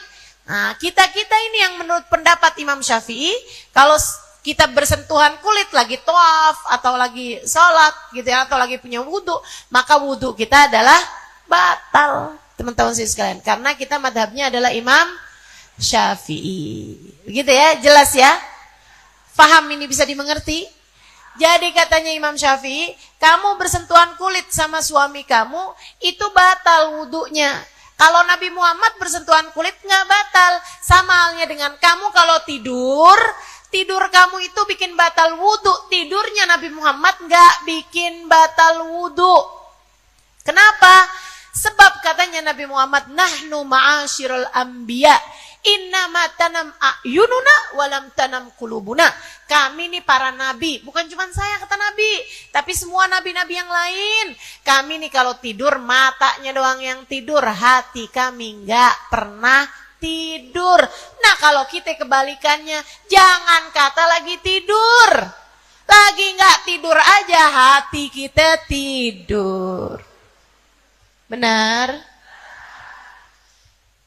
Nah, kita ini yang menurut pendapat Imam Syafi'i, kalau kita bersentuhan kulit lagi tawaf atau lagi sholat gitu ya, atau lagi punya wudhu, maka wudhu kita adalah batal, teman-teman sekalian. Karena kita madhabnya adalah Imam Syafi'i. Begitu ya, jelas ya? Faham ini, bisa dimengerti? Jadi katanya Imam Syafi'i, kamu bersentuhan kulit sama suami kamu, itu batal wudhunya. Kalau Nabi Muhammad bersentuhan kulit nggak batal. Sama halnya dengan kamu kalau tidur kamu itu bikin batal wudhu. Tidurnya Nabi Muhammad nggak bikin batal wudhu. Kenapa? Sebab katanya Nabi Muhammad, nahnu ma'asyirul anbiya, innama tanam a'yununa walam tanam kulubuna. Kami nih para nabi, bukan cuma saya kata Nabi, tapi semua nabi-nabi yang lain. Kami nih kalau tidur matanya doang yang tidur, hati kami nggak pernah tidur. Nah kalau kita kebalikannya, jangan kata lagi tidur, lagi nggak tidur aja hati kita tidur. Benar?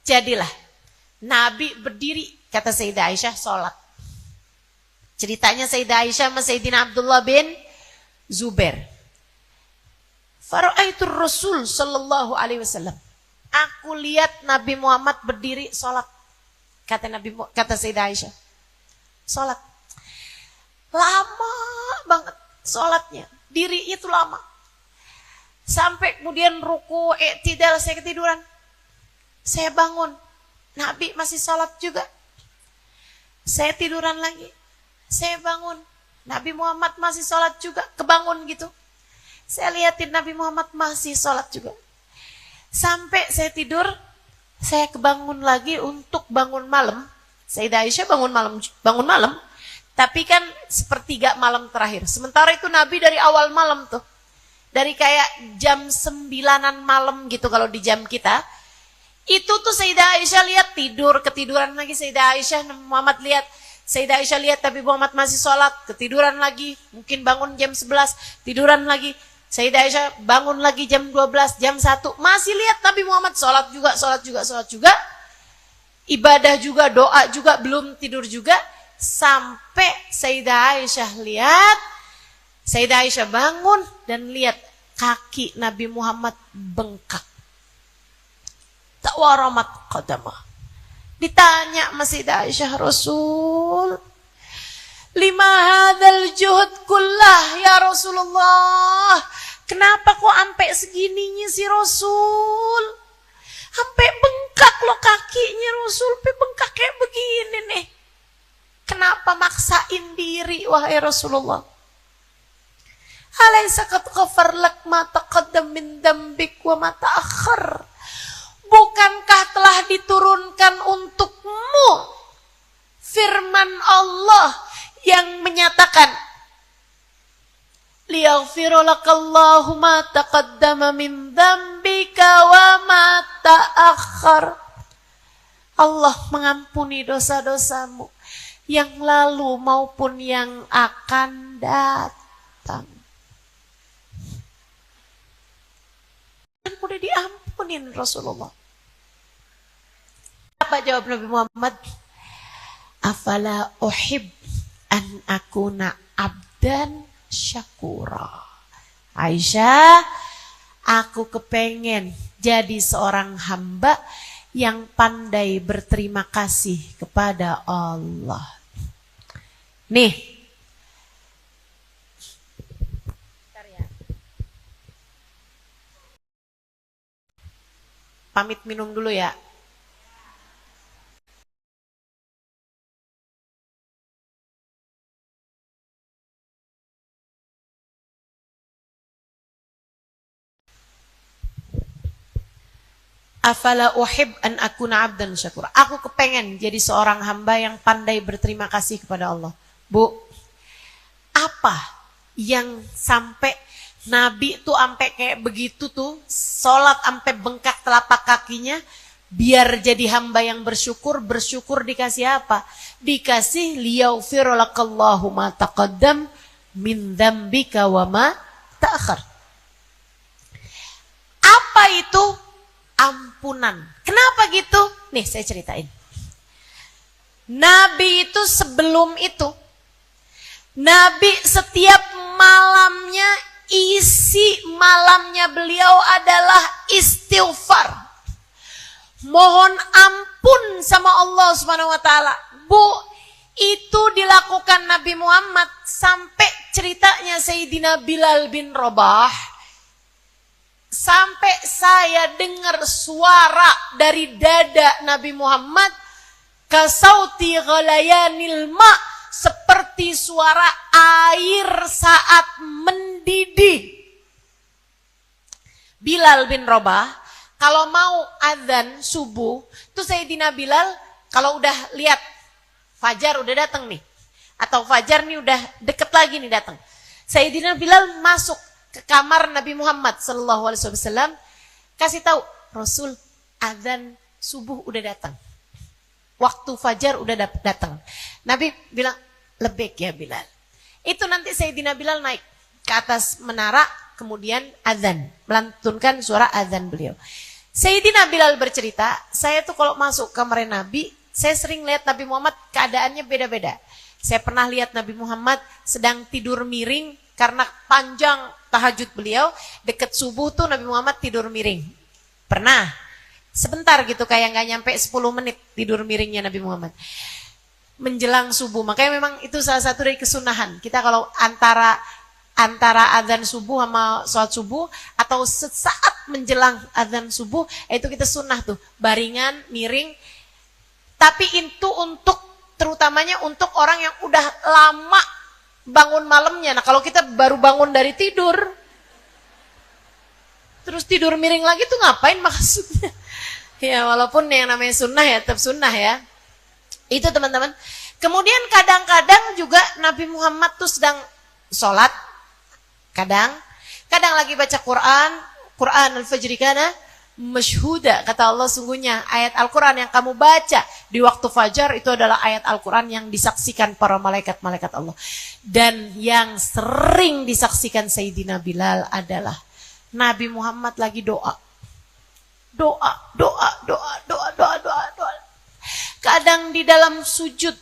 Jadilah Nabi berdiri, kata Sayyidah Aisyah, sholat. Ceritanya Sayyidah Aisyah sama Sayyidina Abdullah bin Zubair. Fara'aitur Rasul sallallahu alaihi wasallam. Aku lihat Nabi Muhammad berdiri sholat. Kata Sayyidah Aisyah. Sholat. Lama banget sholatnya. Dirinya itu lama. Sampai kemudian ruku, i'tidal, saya ketiduran. Saya bangun. Nabi masih sholat juga. Saya tiduran lagi. Saya bangun. Nabi Muhammad masih sholat juga. Kebangun gitu. Saya lihatin Nabi Muhammad masih sholat juga. Sampai saya tidur. Saya kebangun lagi untuk bangun malam. Sayyidah Aisyah bangun malam. Tapi kan sepertiga malam terakhir. Sementara itu Nabi dari awal malam tuh. Dari kayak jam 9-an malam gitu kalau di jam kita. Itu tuh Sayyidah Aisyah lihat ketiduran lagi Sayyidah Aisyah. Muhammad lihat, Sayyidah Aisyah lihat tapi Muhammad masih sholat, ketiduran lagi. Mungkin bangun jam 11, tiduran lagi. Sayyidah Aisyah bangun lagi jam 12, jam 1. Masih lihat Nabi Muhammad sholat juga. Ibadah juga, doa juga, belum tidur juga. Sampai Sayyidah Aisyah lihat, Sayyidah Aisyah bangun dan lihat kaki Nabi Muhammad bengkak. Tawaramat qadamah. Ditanya sama Sayyidah Aisyah, Rasul, lima hadzal juhud kullah ya Rasulullah. Kenapa kok sampai segininya sih Rasul? Sampai bengkak loh kakinya Rasul, sampai bengkak kayak begini nih. Kenapa maksain sendiri, wahai Rasulullah. Alaysa qad ghafar lak ma taqaddam min dambik wa ma ta'akhkhar. Bukankah telah diturunkan untukmu firman Allah yang menyatakan liyaghfira lakallahu ma taqaddama min dambika wa ma ta'akhkhar. Allah mengampuni dosa-dosamu yang lalu maupun yang akan datang. Dan udah diampunin Rasulullah. Apa jawab Nabi Muhammad? Afala uhib an akuna abdan syakura. Aisyah, aku kepengen jadi seorang hamba yang pandai berterima kasih kepada Allah. Nih, pamit minum dulu ya. Afala uhib an akuna abdan syakura. Aku kepengen jadi seorang hamba yang pandai berterima kasih kepada Allah. Bu, apa yang sampai Nabi tuh sampai kayak begitu tuh, sholat sampai bengkak telapak kakinya, biar jadi hamba yang bersyukur. Bersyukur dikasih apa? Dikasih liyaghfira lakallahu ma taqaddam min dzambika wa ma ta'akhkhar. Apa itu? Ampunan. Kenapa gitu? Nih saya ceritain. Nabi itu sebelum itu, Nabi setiap malamnya, isi malamnya beliau adalah istighfar. Mohon ampun sama Allah Subhanahu wa taala. Bu, itu dilakukan Nabi Muhammad sampai ceritanya Sayyidina Bilal bin Rabah. Sampai saya dengar suara dari dada Nabi Muhammad, kasauti ghalayanil ma, seperti suara air saat mendidih. Bilal bin Rabah kalau mau adzan subuh, tuh Sayyidina Bilal kalau udah lihat fajar udah datang nih, atau fajar nih udah deket lagi nih datang, Sayyidina Bilal masuk ke kamar Nabi Muhammad sallallahu alaihi wasallam, kasih tahu, Rasul, adzan subuh udah datang. Waktu fajar udah datang. Nabi bilang, "Lebek ya Bilal." Itu nanti Sayyidina Bilal naik ke atas menara, kemudian adzan, melantunkan suara adzan beliau. Sayyidina Bilal bercerita, saya tuh kalau masuk kamar Nabi, saya sering lihat Nabi Muhammad keadaannya beda-beda. Saya pernah lihat Nabi Muhammad sedang tidur miring karena panjang tahajud beliau, deket subuh tuh Nabi Muhammad tidur miring. Pernah, sebentar gitu kayak gak nyampe 10 menit tidur miringnya Nabi Muhammad. Menjelang subuh, makanya memang itu salah satu dari kesunahan. Kita kalau antara adzan subuh sama sholat subuh, atau sesaat menjelang adzan subuh, itu kita sunnah tuh, baringan, miring. Tapi itu untuk, terutamanya untuk orang yang udah lama bangun malamnya. Nah kalau kita baru bangun dari tidur, terus tidur miring lagi tuh ngapain maksudnya? Ya walaupun yang namanya sunnah ya tetap sunnah ya. Itu teman-teman. Kemudian kadang-kadang juga Nabi Muhammad tuh sedang sholat, kadang lagi baca Quran al-fajri kana masyhuda, kata Allah, sungguhnya ayat Al-Quran yang kamu baca di waktu fajar itu adalah ayat Al-Quran yang disaksikan para malaikat-malaikat Allah. Dan yang sering disaksikan Sayyidina Bilal adalah Nabi Muhammad lagi doa. Kadang di dalam sujud,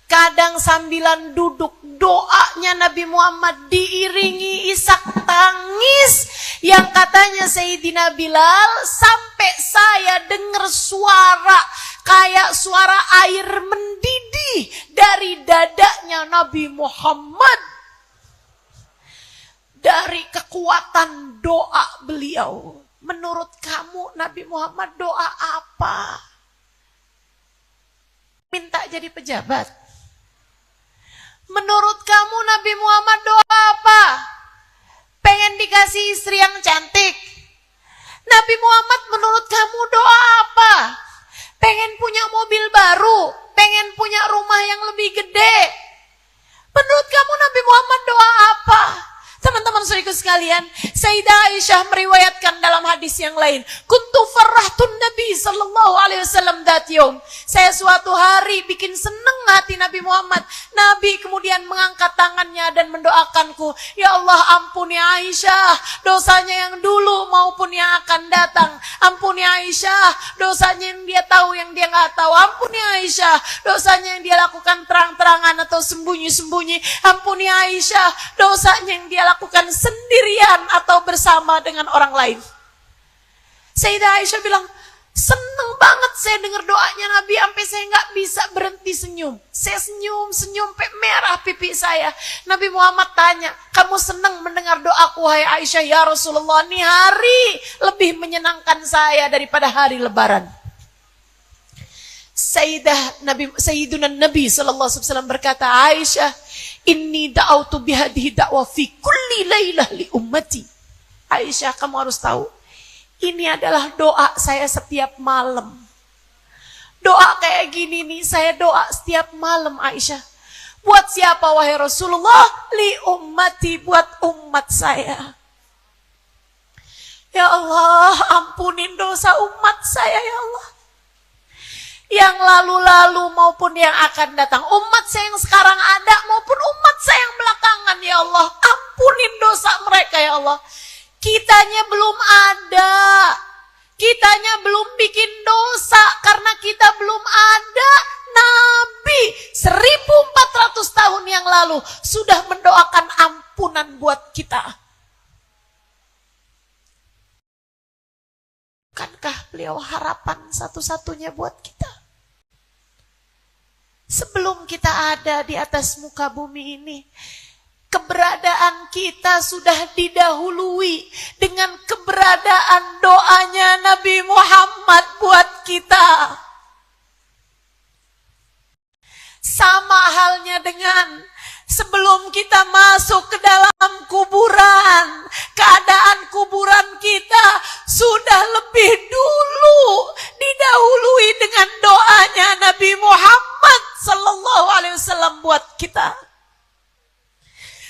kadang sambilan duduk, doanya Nabi Muhammad diiringi isak tangis yang katanya Sayyidina Bilal sampai saya dengar suara kayak suara air mendidih dari dadanya Nabi Muhammad, dari kekuatan doa beliau. Menurut kamu Nabi Muhammad doa apa? Minta jadi pejabat? Menurut kamu Nabi Muhammad doa apa? Pengen dikasih istri yang cantik. Nabi Muhammad menurut kamu doa apa? Pengen punya mobil baru, pengen punya rumah yang lebih gede. Menurut kamu Nabi Muhammad doa apa? Teman-teman saudaraku sekalian, Sayyidah Aisyah meriwayatkan dalam hadis yang lain, kuntu farrahtun Nabi sallallahu alaihi wasallam dat yaum. Saya suatu hari bikin seneng hati Nabi Muhammad. Nabi kemudian mengangkat tangannya dan mendoakanku, ya Allah ampuni Aisyah dosanya yang dulu maupun yang akan datang. Ampuni Aisyah dosanya yang dia tahu yang dia nggak tahu. Ampuni Aisyah dosanya yang dia lakukan terang-terangan atau sembunyi-sembunyi. Ampuni Aisyah dosanya yang dia lakukan sendirian atau bersama dengan orang lain. Sayyidah Aisyah bilang, seneng banget saya dengar doanya Nabi sampai saya nggak bisa berhenti senyum. Saya senyum sampai merah pipi saya. Nabi Muhammad tanya, kamu senang mendengar doaku hai Aisyah? Ya Rasulullah, ini hari lebih menyenangkan saya daripada hari Lebaran. Sayyiduna Nabi sallallahu alaihi wasallam berkata, Aisyah, inni da'autu bihadihi da'wa fi kulli lailah li ummati. Aisyah, kamu harus tahu, ini adalah doa saya setiap malam. Doa kayak gini nih, saya doa setiap malam Aisyah. Buat siapa wahai Rasulullah? Li ummati, buat umat saya. Ya Allah, ampunin dosa umat saya ya Allah. Yang lalu-lalu maupun yang akan datang. Umat saya yang sekarang ada maupun umat saya yang belakangan ya Allah. Ampunin dosa mereka ya Allah. Kitanya belum ada. Kitanya belum bikin dosa karena kita belum ada. Nabi 1400 tahun yang lalu sudah mendoakan ampunan buat kita. Bukankah beliau harapan satu-satunya buat kita? Sebelum kita ada di atas muka bumi ini, keberadaan kita sudah didahului dengan keberadaan doanya Nabi Muhammad buat kita. Sama halnya dengan sebelum kita masuk ke dalam kuburan, keadaan kuburan kita sudah lebih dulu didahului dengan doanya Nabi Muhammad sallallahu alaihi wasallam buat kita.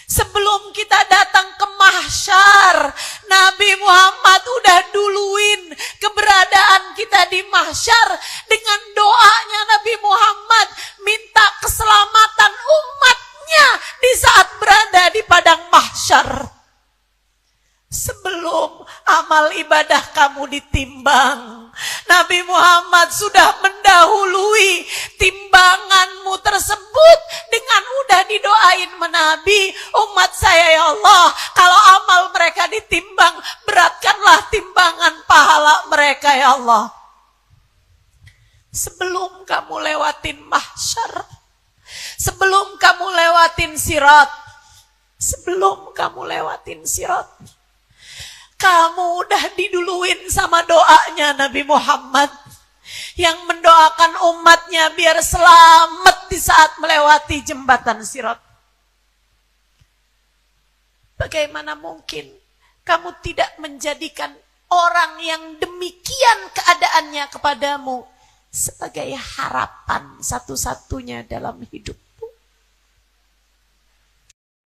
Sebelum kita datang ke mahsyar, Nabi Muhammad udah duluin keberadaan kita di mahsyar dengan doanya Nabi Muhammad minta keselamatan umatnya di saat berada di padang mahsyar. Sebelum amal ibadah kamu ditimbang, Nabi Muhammad sudah mendahului timbanganmu tersebut dengan udah didoain menabi umat saya ya Allah. Kalau amal mereka ditimbang, beratkanlah timbangan pahala mereka ya Allah. Sebelum kamu lewatin mahsyar, sebelum kamu lewatin sirat, sebelum kamu lewatin sirat, kamu udah diduluin sama doanya Nabi Muhammad yang mendoakan umatnya biar selamat di saat melewati jembatan sirat. Bagaimana mungkin kamu tidak menjadikan orang yang demikian keadaannya kepadamu sebagai harapan satu-satunya dalam hidupmu?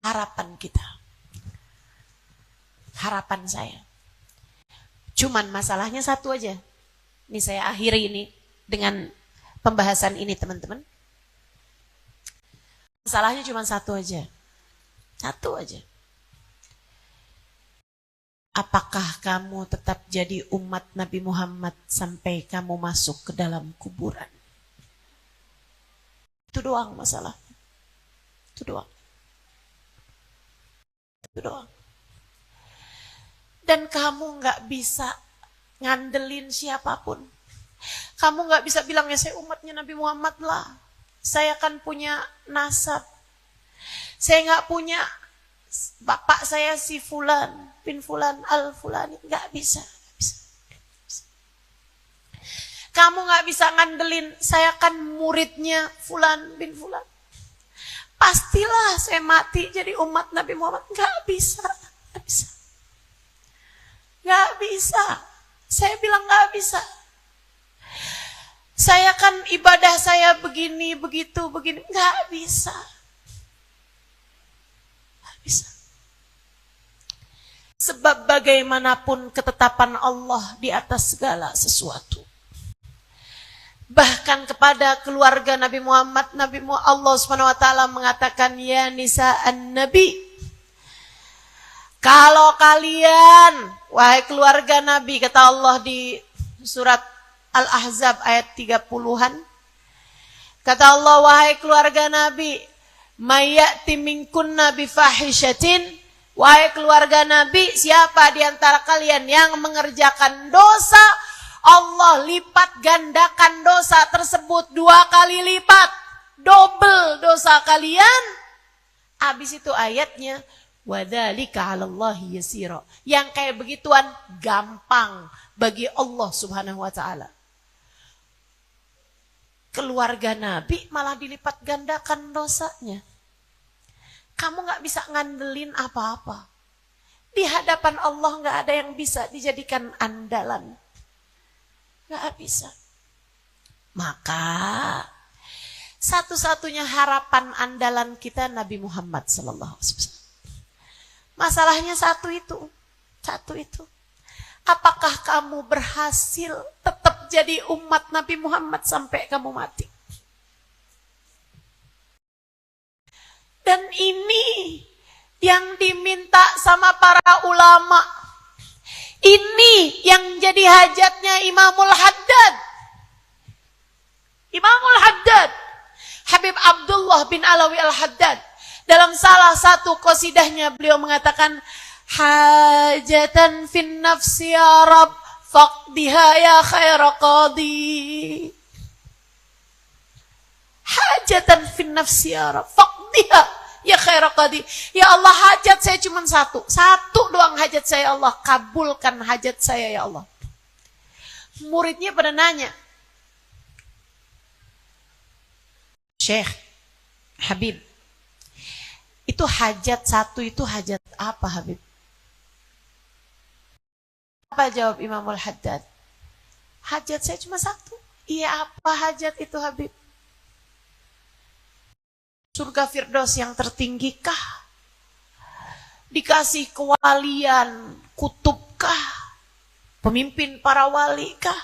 Harapan kita, harapan saya. Cuman masalahnya satu aja. Ini saya akhiri ini dengan pembahasan ini teman-teman. Masalahnya cuma satu aja. Satu aja. Apakah kamu tetap jadi umat Nabi Muhammad sampai kamu masuk ke dalam kuburan? Itu doang masalah. Itu doang. Itu doang. Dan kamu gak bisa ngandelin siapapun. Kamu gak bisa bilang, ya saya umatnya Nabi Muhammad lah. Saya kan punya nasab. Saya gak punya bapak saya si Fulan bin Fulan al Fulani. Gak bisa. Kamu gak bisa ngandelin, saya kan muridnya Fulan bin Fulan. pastilah saya mati jadi umat Nabi Muhammad. Nggak bisa. Nggak bisa. Saya bilang nggak bisa. Saya kan ibadah saya begini, begitu, begini. Nggak bisa. Nggak bisa. Sebab bagaimanapun ketetapan Allah di atas segala sesuatu. Bahkan kepada keluarga Nabi Muhammad, Allah SWT mengatakan, ya nisa'an Nabi, kalau kalian, wahai keluarga Nabi, kata Allah di surat Al-Ahzab ayat 30-an, kata Allah, wahai keluarga Nabi, mayyati minkunna bifahishatin, wahai keluarga Nabi, siapa di antara kalian yang mengerjakan dosa, Allah lipat gandakan dosa tersebut 2 kali lipat. Double dosa kalian. Habis itu ayatnya, wadzalika 'alallahi yasira. Yang kayak begituan gampang bagi Allah Subhanahu wa taala. Keluarga Nabi malah dilipat gandakan dosanya. Kamu gak bisa ngandelin apa-apa. Di hadapan Allah gak ada yang bisa dijadikan andalan. Gak bisa. Maka satu-satunya harapan andalan kita Nabi Muhammad sallallahu alaihi wasallam. Masalahnya satu itu. Apakah kamu berhasil tetap jadi umat Nabi Muhammad sampai kamu mati? Dan ini yang diminta sama para ulama. Ini yang jadi hajatnya Imamul Haddad. Habib Abdullah bin Alawi Al-Haddad. Dalam salah satu qasidahnya beliau mengatakan, hajatan fin nafsi ya Rab, faqdiha ya khaira qadi. Hajatan fin nafsi ya Rab, faqdiha ya khaira qadi. Ya Allah, hajat saya cuma satu doang hajat saya, Allah kabulkan hajat saya ya Allah. Muridnya pada nanya, Syekh Habib, itu hajat satu itu hajat apa Habib? Apa jawab Imamul Haddad? Hajat saya cuma satu. Iya, apa hajat itu Habib? Surga Firdaus yang tertinggikah? Dikasih kewalian, kutubkah? Pemimpin para walikah?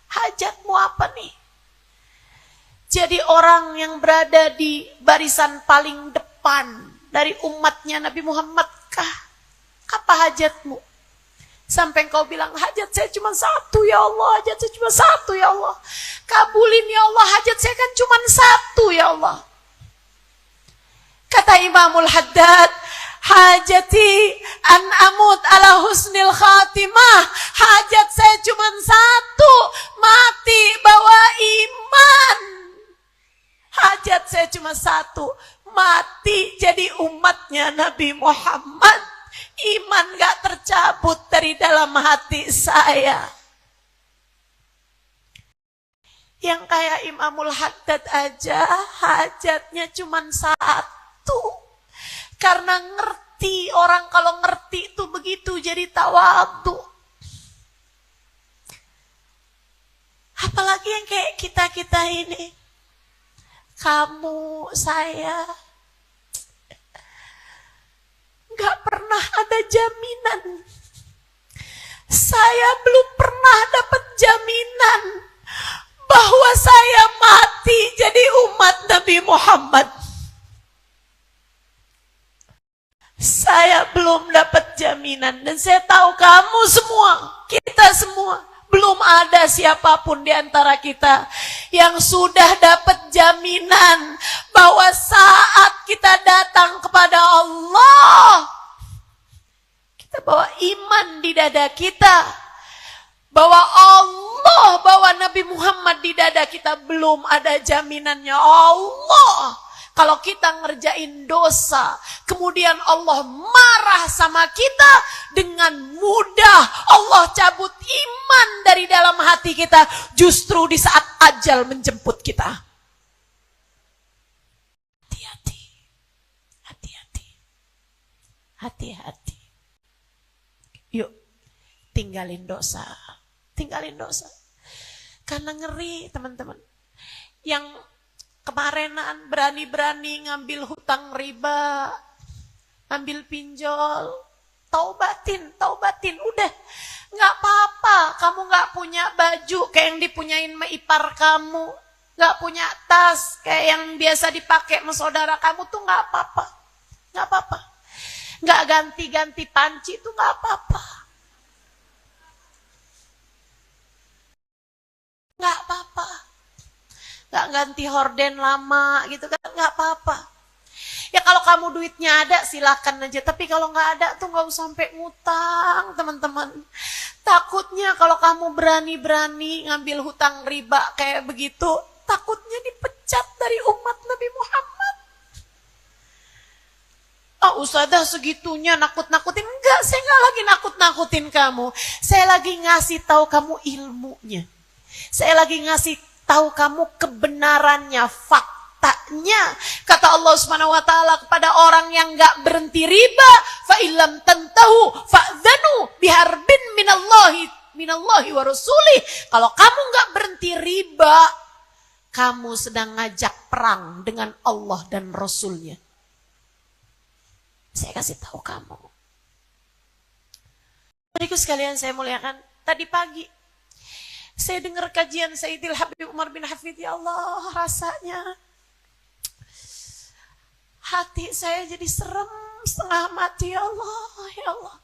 Hajatmu apa nih? Jadi orang yang berada di barisan paling depan dari umatnya Nabi Muhammad kah? Apa hajatmu? Sampai engkau bilang, hajat saya cuma satu ya Allah, hajat saya cuma satu ya Allah. Kabulin ya Allah, hajat saya kan cuma satu ya Allah. Kata Imamul Haddad, hajati an amut ala husnil khatimah. Hajat saya cuma satu, mati bawa iman. Hajat saya cuma satu, mati jadi umatnya Nabi Muhammad. Iman gak tercabut dari dalam hati saya. Yang kayak Imamul Haddad aja hajatnya cuma satu. Karena ngerti, orang kalau ngerti itu begitu jadi tawadhu. Apalagi yang kayak kita-kita ini. Kamu, saya gak pernah ada jaminan. Saya belum pernah dapat jaminan bahwa saya mati jadi umat Nabi Muhammad. Saya belum dapat jaminan. Dan saya tahu kamu semua, kita semua, belum ada siapapun di antara kita yang sudah dapat jaminan bahwa saat kita datang kepada Allah, kita bawa iman di dada kita, bahwa Allah bawa Nabi Muhammad di dada kita, belum ada jaminannya Allah. Kalau kita ngerjain dosa, kemudian Allah marah sama kita, dengan mudah Allah cabut iman dari dalam hati kita, justru di saat ajal menjemput kita. Hati-hati. hati-hati. Yuk, tinggalin dosa. Tinggalin dosa. Karena ngeri teman-teman. Yang kemarenan berani-berani ngambil hutang riba, ambil pinjol, taubatin, udah. Nggak apa-apa, kamu nggak punya baju kayak yang dipunyain sama ipar kamu, nggak punya tas kayak yang biasa dipakai sama saudara kamu tuh nggak apa-apa, nggak apa-apa. Nggak ganti-ganti panci tuh nggak apa-apa, nggak apa-apa. Nggak ganti horden lama gitu kan, nggak apa-apa. Ya kalau kamu duitnya ada silakan aja, tapi kalau nggak ada tuh nggak usah sampai ngutang teman-teman. Takutnya kalau kamu berani-berani ngambil hutang riba kayak begitu, takutnya dipecat dari umat Nabi Muhammad. Ustazah segitunya nakut-nakutin. Enggak, saya nggak lagi nakut-nakutin kamu. Saya lagi ngasih tahu kamu ilmunya. Saya lagi ngasih tahu kamu kebenarannya, faktanya. Kata Allah Subhanahu wa taala kepada orang yang enggak berhenti riba, fa illam tantahu fa'dzanu biharbin minallahi wa rasulih. Kalau kamu enggak berhenti riba, kamu sedang ngajak perang dengan Allah dan Rasulnya. Saya kasih tahu kamu. Beriku sekalian saya muliakan, tadi pagi saya dengar kajian Sayyidil Habib Umar bin Hafid. Ya Allah, rasanya hati saya jadi serem setengah mati. Ya Allah, ya Allah.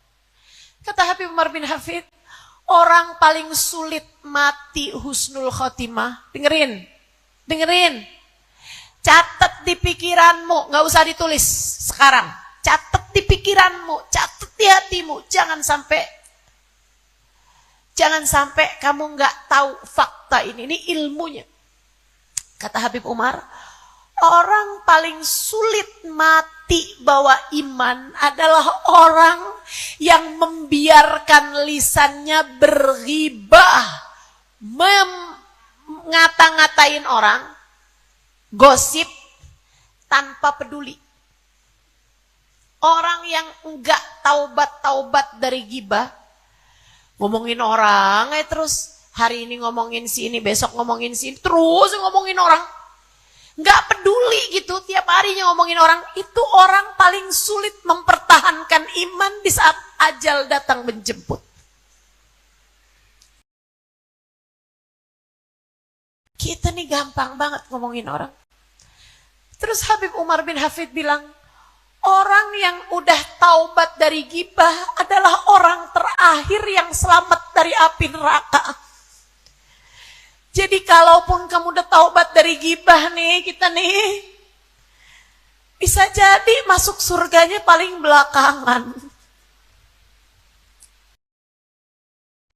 Kata Habib Umar bin Hafid, orang paling sulit mati husnul khotimah. Dengerin. Catat di pikiranmu, gak usah ditulis sekarang. Catat di pikiranmu, catat di hatimu. Jangan sampai kamu nggak tahu fakta ini ilmunya. Kata Habib Umar, orang paling sulit mati bawa iman adalah orang yang membiarkan lisannya berghibah, ngata-ngatain orang, gosip tanpa peduli. Orang yang enggak taubat dari gibah, ngomongin orang terus, hari ini ngomongin si ini, besok ngomongin si ini, terus ngomongin orang, enggak peduli gitu, tiap harinya ngomongin orang. Itu orang paling sulit mempertahankan iman di saat ajal datang menjemput. Kita nih gampang banget ngomongin orang. Terus Habib Umar bin Hafid bilang, orang yang udah taubat dari gibah adalah orang terakhir yang selamat dari api neraka. Jadi kalaupun kamu udah taubat dari gibah nih, kita nih bisa jadi masuk surganya paling belakangan.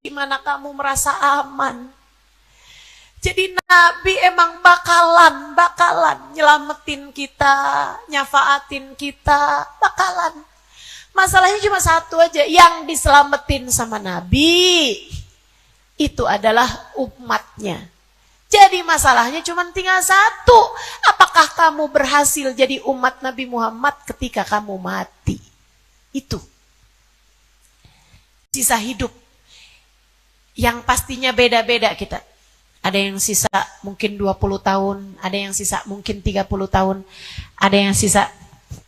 Gimana kamu merasa aman? Jadi Nabi emang bakalan nyelamatin kita, nyafaatin kita, bakalan. Masalahnya cuma satu aja, yang diselamatin sama Nabi itu adalah umatnya. Jadi masalahnya cuma tinggal satu, apakah kamu berhasil jadi umat Nabi Muhammad ketika kamu mati? Itu sisa hidup yang pastinya beda-beda kita. Ada yang sisa mungkin 20 tahun, ada yang sisa mungkin 30 tahun, ada yang sisa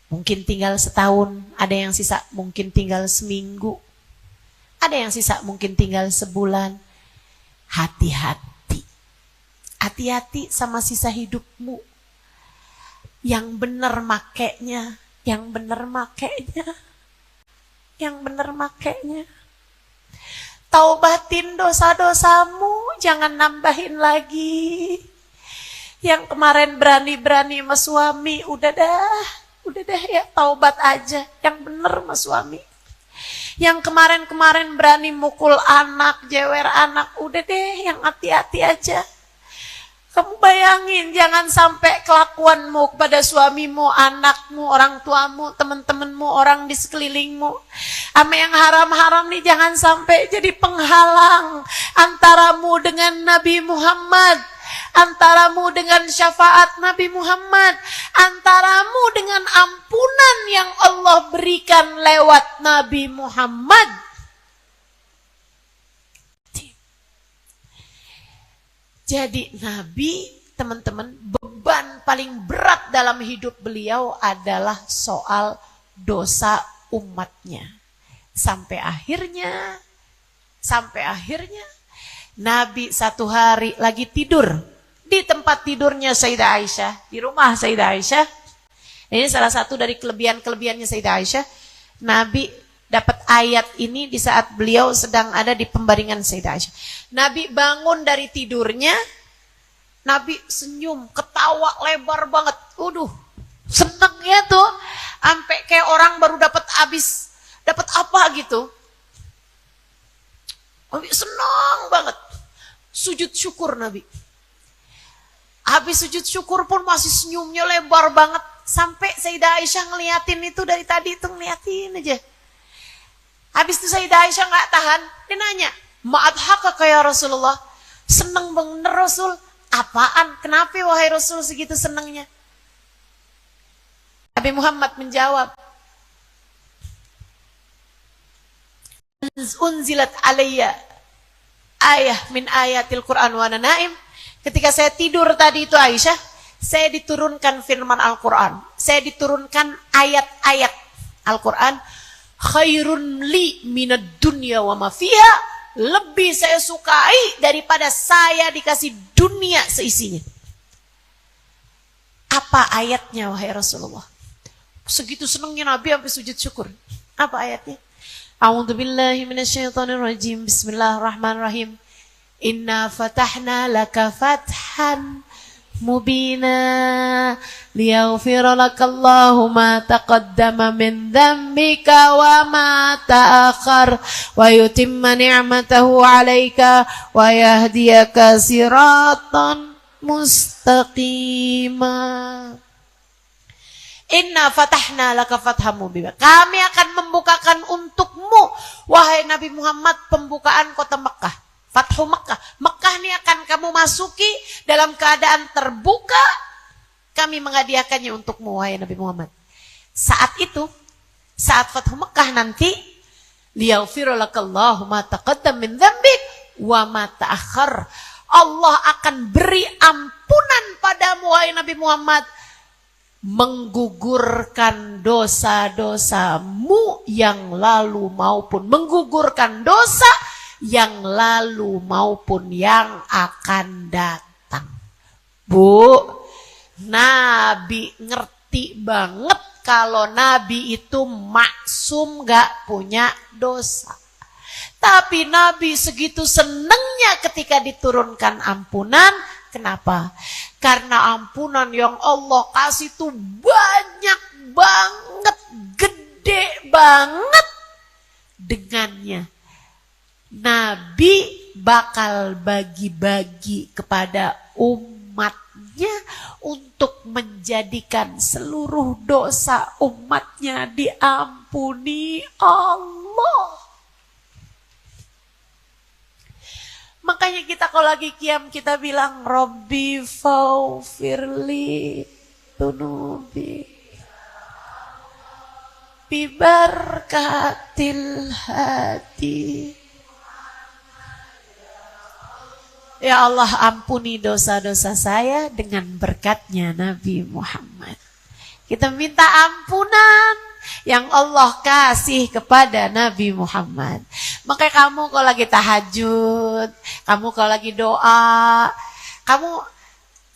mungkin tinggal setahun, ada yang sisa mungkin tinggal seminggu, ada yang sisa mungkin tinggal sebulan. Hati-hati. Hati-hati sama sisa hidupmu. Yang benar makainya, yang benar makainya. Taubatin dosa-dosamu, jangan nambahin lagi. Yang kemarin berani-berani sama suami, udah dah ya, taubat aja. Yang bener sama suami. Yang kemarin-kemarin berani mukul anak, jewer anak, udah deh, yang hati-hati aja. Kamu bayangin, jangan sampai kelakuanmu kepada suamimu, anakmu, orang tuamu, teman-temanmu, orang di sekelilingmu, sama yang haram-haram nih, jangan sampai jadi penghalang antaramu dengan Nabi Muhammad, antaramu dengan syafaat Nabi Muhammad, antaramu dengan ampunan yang Allah berikan lewat Nabi Muhammad. Jadi Nabi, teman-teman, beban paling berat dalam hidup beliau adalah soal dosa umatnya. Sampai akhirnya Nabi satu hari lagi tidur di tempat tidurnya Sayyidah Aisyah, di rumah Sayyidah Aisyah. Ini salah satu dari kelebihan-kelebihannya Sayyidah Aisyah. Nabi dapat ayat ini di saat beliau sedang ada di pembaringan Sayyidah Aisyah. Nabi bangun dari tidurnya, Nabi senyum, ketawa lebar banget. Senengnya tuh sampai kayak orang baru dapat apa gitu. Nabi senang banget. Sujud syukur Nabi. Habis sujud syukur pun masih senyumnya lebar banget. Sampai Sayyidah Aisyah ngeliatin itu dari tadi itu ngeliatin aja. Habis itu Sayyidah Aisyah gak tahan. Dia nanya, ma'adhaka ya Rasulullah. Seneng bener Rasul. Apaan? Kenapa wahai Rasul segitu senengnya? Nabi Muhammad menjawab, unzilat alayya ayah min ayatil Quran wa ana naim. Ketika saya tidur tadi itu Aisyah, saya diturunkan firman Al-Quran. Saya diturunkan ayat-ayat Al-Quran. Khairun li minad dunya wa ma fiha. Lebih saya sukai daripada saya dikasih dunia seisinya. Apa ayatnya wahai Rasulullah? Segitu senangnya Nabi sampai sujud syukur. Apa ayatnya? A'udzubillahi minasyaitonirrajim. Bismillahirrahmanirrahim. Inna fatahna laka fathan mubina liyaghfira lakallahu ma taqaddama min dhanbika wa ma ta'akhkhar wa yutimma ni'matahu 'alaika wa yahdiyaka siratan mustaqima. Inna fatahna laka fatham mubina. Kami akan membukakan untukmu wahai Nabi Muhammad pembukaan kota Mekah. Fathu Mekah. Mekah ini akan kamu masuki dalam keadaan terbuka. Kami menghadiahkannya untukmu wahai Nabi Muhammad. Saat itu, saat Fathu Mekah nanti, liyaghfira lakallahu ma taqaddam min dzambik wa ma ta'akhkhar. Allah akan beri ampunan padamu wahai Nabi Muhammad, menggugurkan dosa-dosamu yang lalu maupun menggugurkan dosa yang lalu maupun yang akan datang. Bu, Nabi ngerti banget kalau Nabi itu maksum gak punya dosa. Tapi Nabi segitu senengnya ketika diturunkan ampunan. Kenapa? Karena ampunan yang Allah kasih itu banyak banget, gede banget. Dengannya Nabi bakal bagi-bagi kepada umatnya untuk menjadikan seluruh dosa umatnya diampuni Allah. Makanya kita kalau lagi qiyam kita bilang Rabbi faghfirli dunubi bibarkatil hadi. Ya Allah, ampuni dosa-dosa saya dengan berkatnya Nabi Muhammad. Kita minta ampunan yang Allah kasih kepada Nabi Muhammad. Makanya kamu kalau lagi tahajud, kamu kalau lagi doa, kamu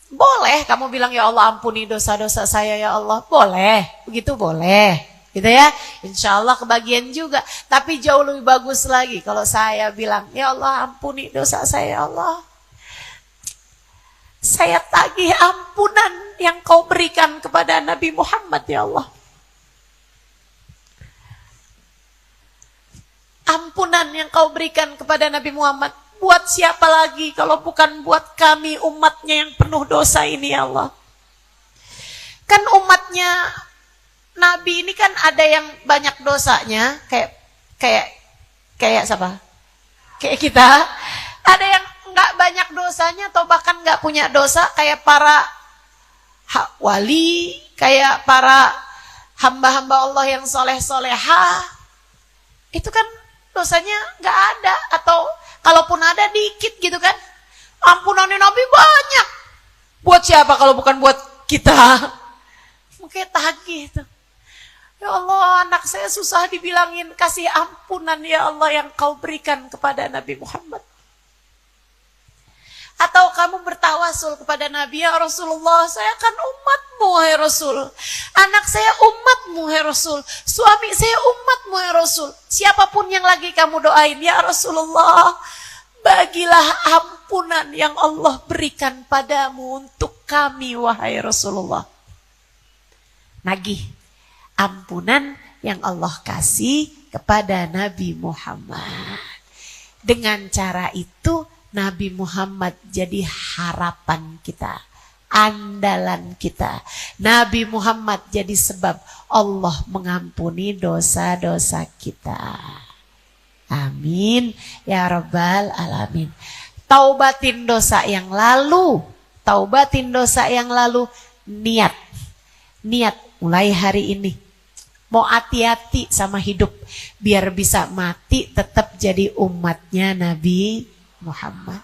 boleh kamu bilang ya Allah ampuni dosa-dosa saya ya Allah. Boleh, begitu boleh. Gitu ya, insya Allah kebagian juga. Tapi jauh lebih bagus lagi kalau saya bilang ya Allah ampuni dosa saya ya Allah. Saya tagih ampunan yang kau berikan kepada Nabi Muhammad ya Allah. Ampunan yang kau berikan kepada Nabi Muhammad. Buat siapa lagi kalau bukan buat kami umatnya yang penuh dosa ini ya Allah. Kan umatnya Nabi ini kan ada yang banyak dosanya. Kayak siapa? Kayak kita. Ada yang nggak banyak dosanya atau bahkan nggak punya dosa kayak para wali, kayak para hamba-hamba Allah yang soleh-solehah, itu kan dosanya nggak ada, atau kalaupun ada dikit gitu kan. Ampunannya Nabi banyak. Buat siapa kalau bukan buat kita? Mungkin tagih itu. Ya Allah, anak saya susah dibilangin kasih ampunan ya Allah yang kau berikan kepada Nabi Muhammad. Atau kamu bertawasul kepada Nabi, ya Rasulullah, saya kan umatmu hai Rasul. Anak saya umatmu hai Rasul. Suami saya umatmu hai Rasul. Siapapun yang lagi kamu doain, ya Rasulullah, bagilah ampunan yang Allah berikan padamu untuk kami wahai Rasulullah. Nagih ampunan yang Allah kasih kepada Nabi Muhammad. Dengan cara itu Nabi Muhammad jadi harapan kita, andalan kita. Nabi Muhammad jadi sebab Allah mengampuni dosa-dosa kita. Amin ya rabbal alamin. Taubatin dosa yang lalu, taubatin dosa yang lalu. Niat mulai hari ini mau hati-hati sama hidup biar bisa mati tetap jadi umatnya Nabi Muhammad.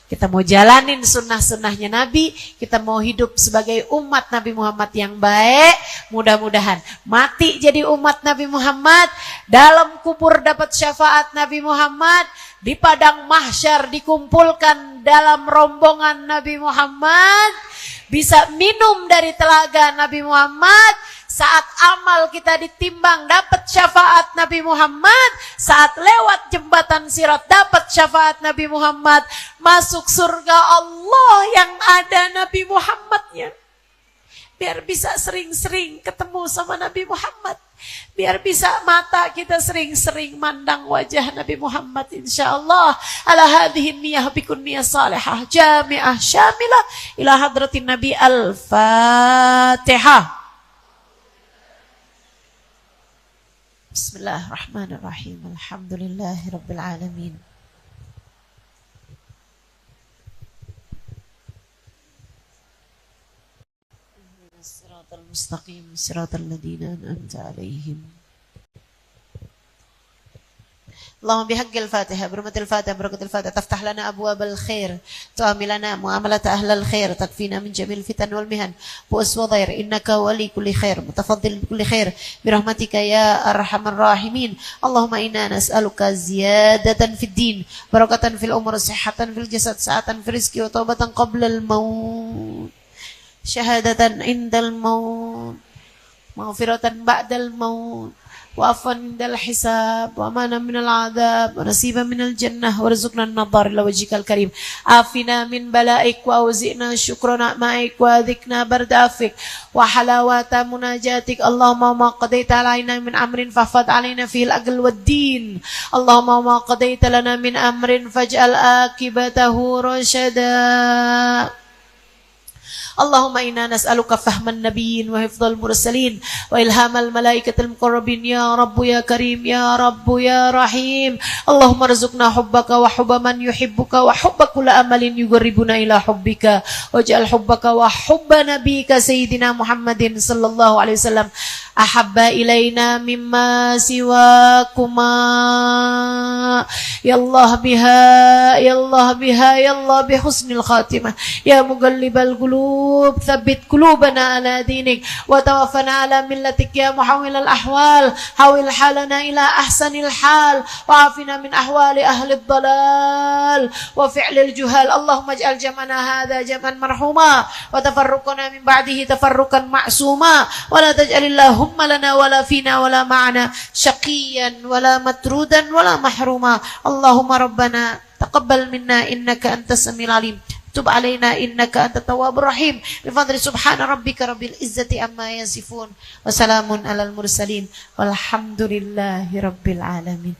Kita mau jalanin sunnah-sunnahnya Nabi, kita mau hidup sebagai umat Nabi Muhammad yang baik. Mudah-mudahan mati jadi umat Nabi Muhammad, dalam kubur dapat syafaat Nabi Muhammad, di padang mahsyar dikumpulkan dalam rombongan Nabi Muhammad, bisa minum dari telaga Nabi Muhammad. Saat amal kita ditimbang dapat syafaat Nabi Muhammad. Saat lewat jembatan Sirat dapat syafaat Nabi Muhammad. Masuk surga Allah yang ada Nabi Muhammadnya. Biar bisa sering-sering ketemu sama Nabi Muhammad. Biar bisa mata kita sering-sering mandang wajah Nabi Muhammad, insyaallah. Ala hadhihi niyah bikun niyah salihah jami'ah syamilah ila hadratin Nabi. Al-Fatihah. Bismillahirrahmanirrahim. Alhamdulillahirabbil alamin. Shiratal mustaqim, shiratal ladzina an'amta 'alaihim. اللهم بحق الفاتحة برمة الفاتحة بركة الفاتحة تفتح لنا أبواب الخير، تعامل لنا معاملة أهل الخير، تكفينا من جميع الفتن والمهن بؤس وضير، إنك ولي كل خير متفضل بكل خير برحمتك يا أرحم الراحمين. اللهم إنا نسألك زيادة في الدين، بركة في الأمور، صحة في الجسد، سعة في الرزق، وتوبة قبل الموت، شهادة عند الموت، مغفرة بعد الموت، وعفوا عند الحساب، وأمانا من العذاب، ونصيبا من الجنة، وارزقنا النظر إلى وجهك الكريم. عافنا من بلائك، وأوزئنا شكر نعمائك، وذقنا برد عفوك وحلاوة مناجاتك. اللهم ما قضيت علينا من أمر فاحفظ علينا فيه الأجل والدين. اللهم ما قضيت لنا من أمر فاجعل عاقبته رشدا. اللهم إنا نسألك فهم النبيين وحفظ المرسلين وإلهام الملائكة المقربين يا رب يا كريم يا رب يا رحيم. اللهم ارزقنا حبك وحب من يحبك وحب كل أمل يقربنا إلى حبك، واجعل حبك وحب نبيك سيدنا محمد صلى الله عليه وسلم أحب إلينا مما سواكما. يا الله بها يا الله بها يا الله بحسن الخاتمة يا مقلب القلوب ثبت قلوبنا على دينك وتوفنا على ملتك يا محول الأحوال. حول حالنا إلى أحسن الحال وعافنا من أحوال أهل الضلال وفعل الجهال. اللهم اجعل جمعنا هذا جمعا مرحوما وتفرقنا من بعده تفرقا معصوما، ولا تجعل اللهم لنا ولا فينا ولا معنا شقيا ولا مترودا ولا محروما. اللهم ربنا تقبل منا إنك أنت السميع العليم، تب علينا إنك أنت التواب الرحيم. بفضل سبحان ربك رب العزة عما يصفون وسلام على المرسلين والحمد لله رب العالمين.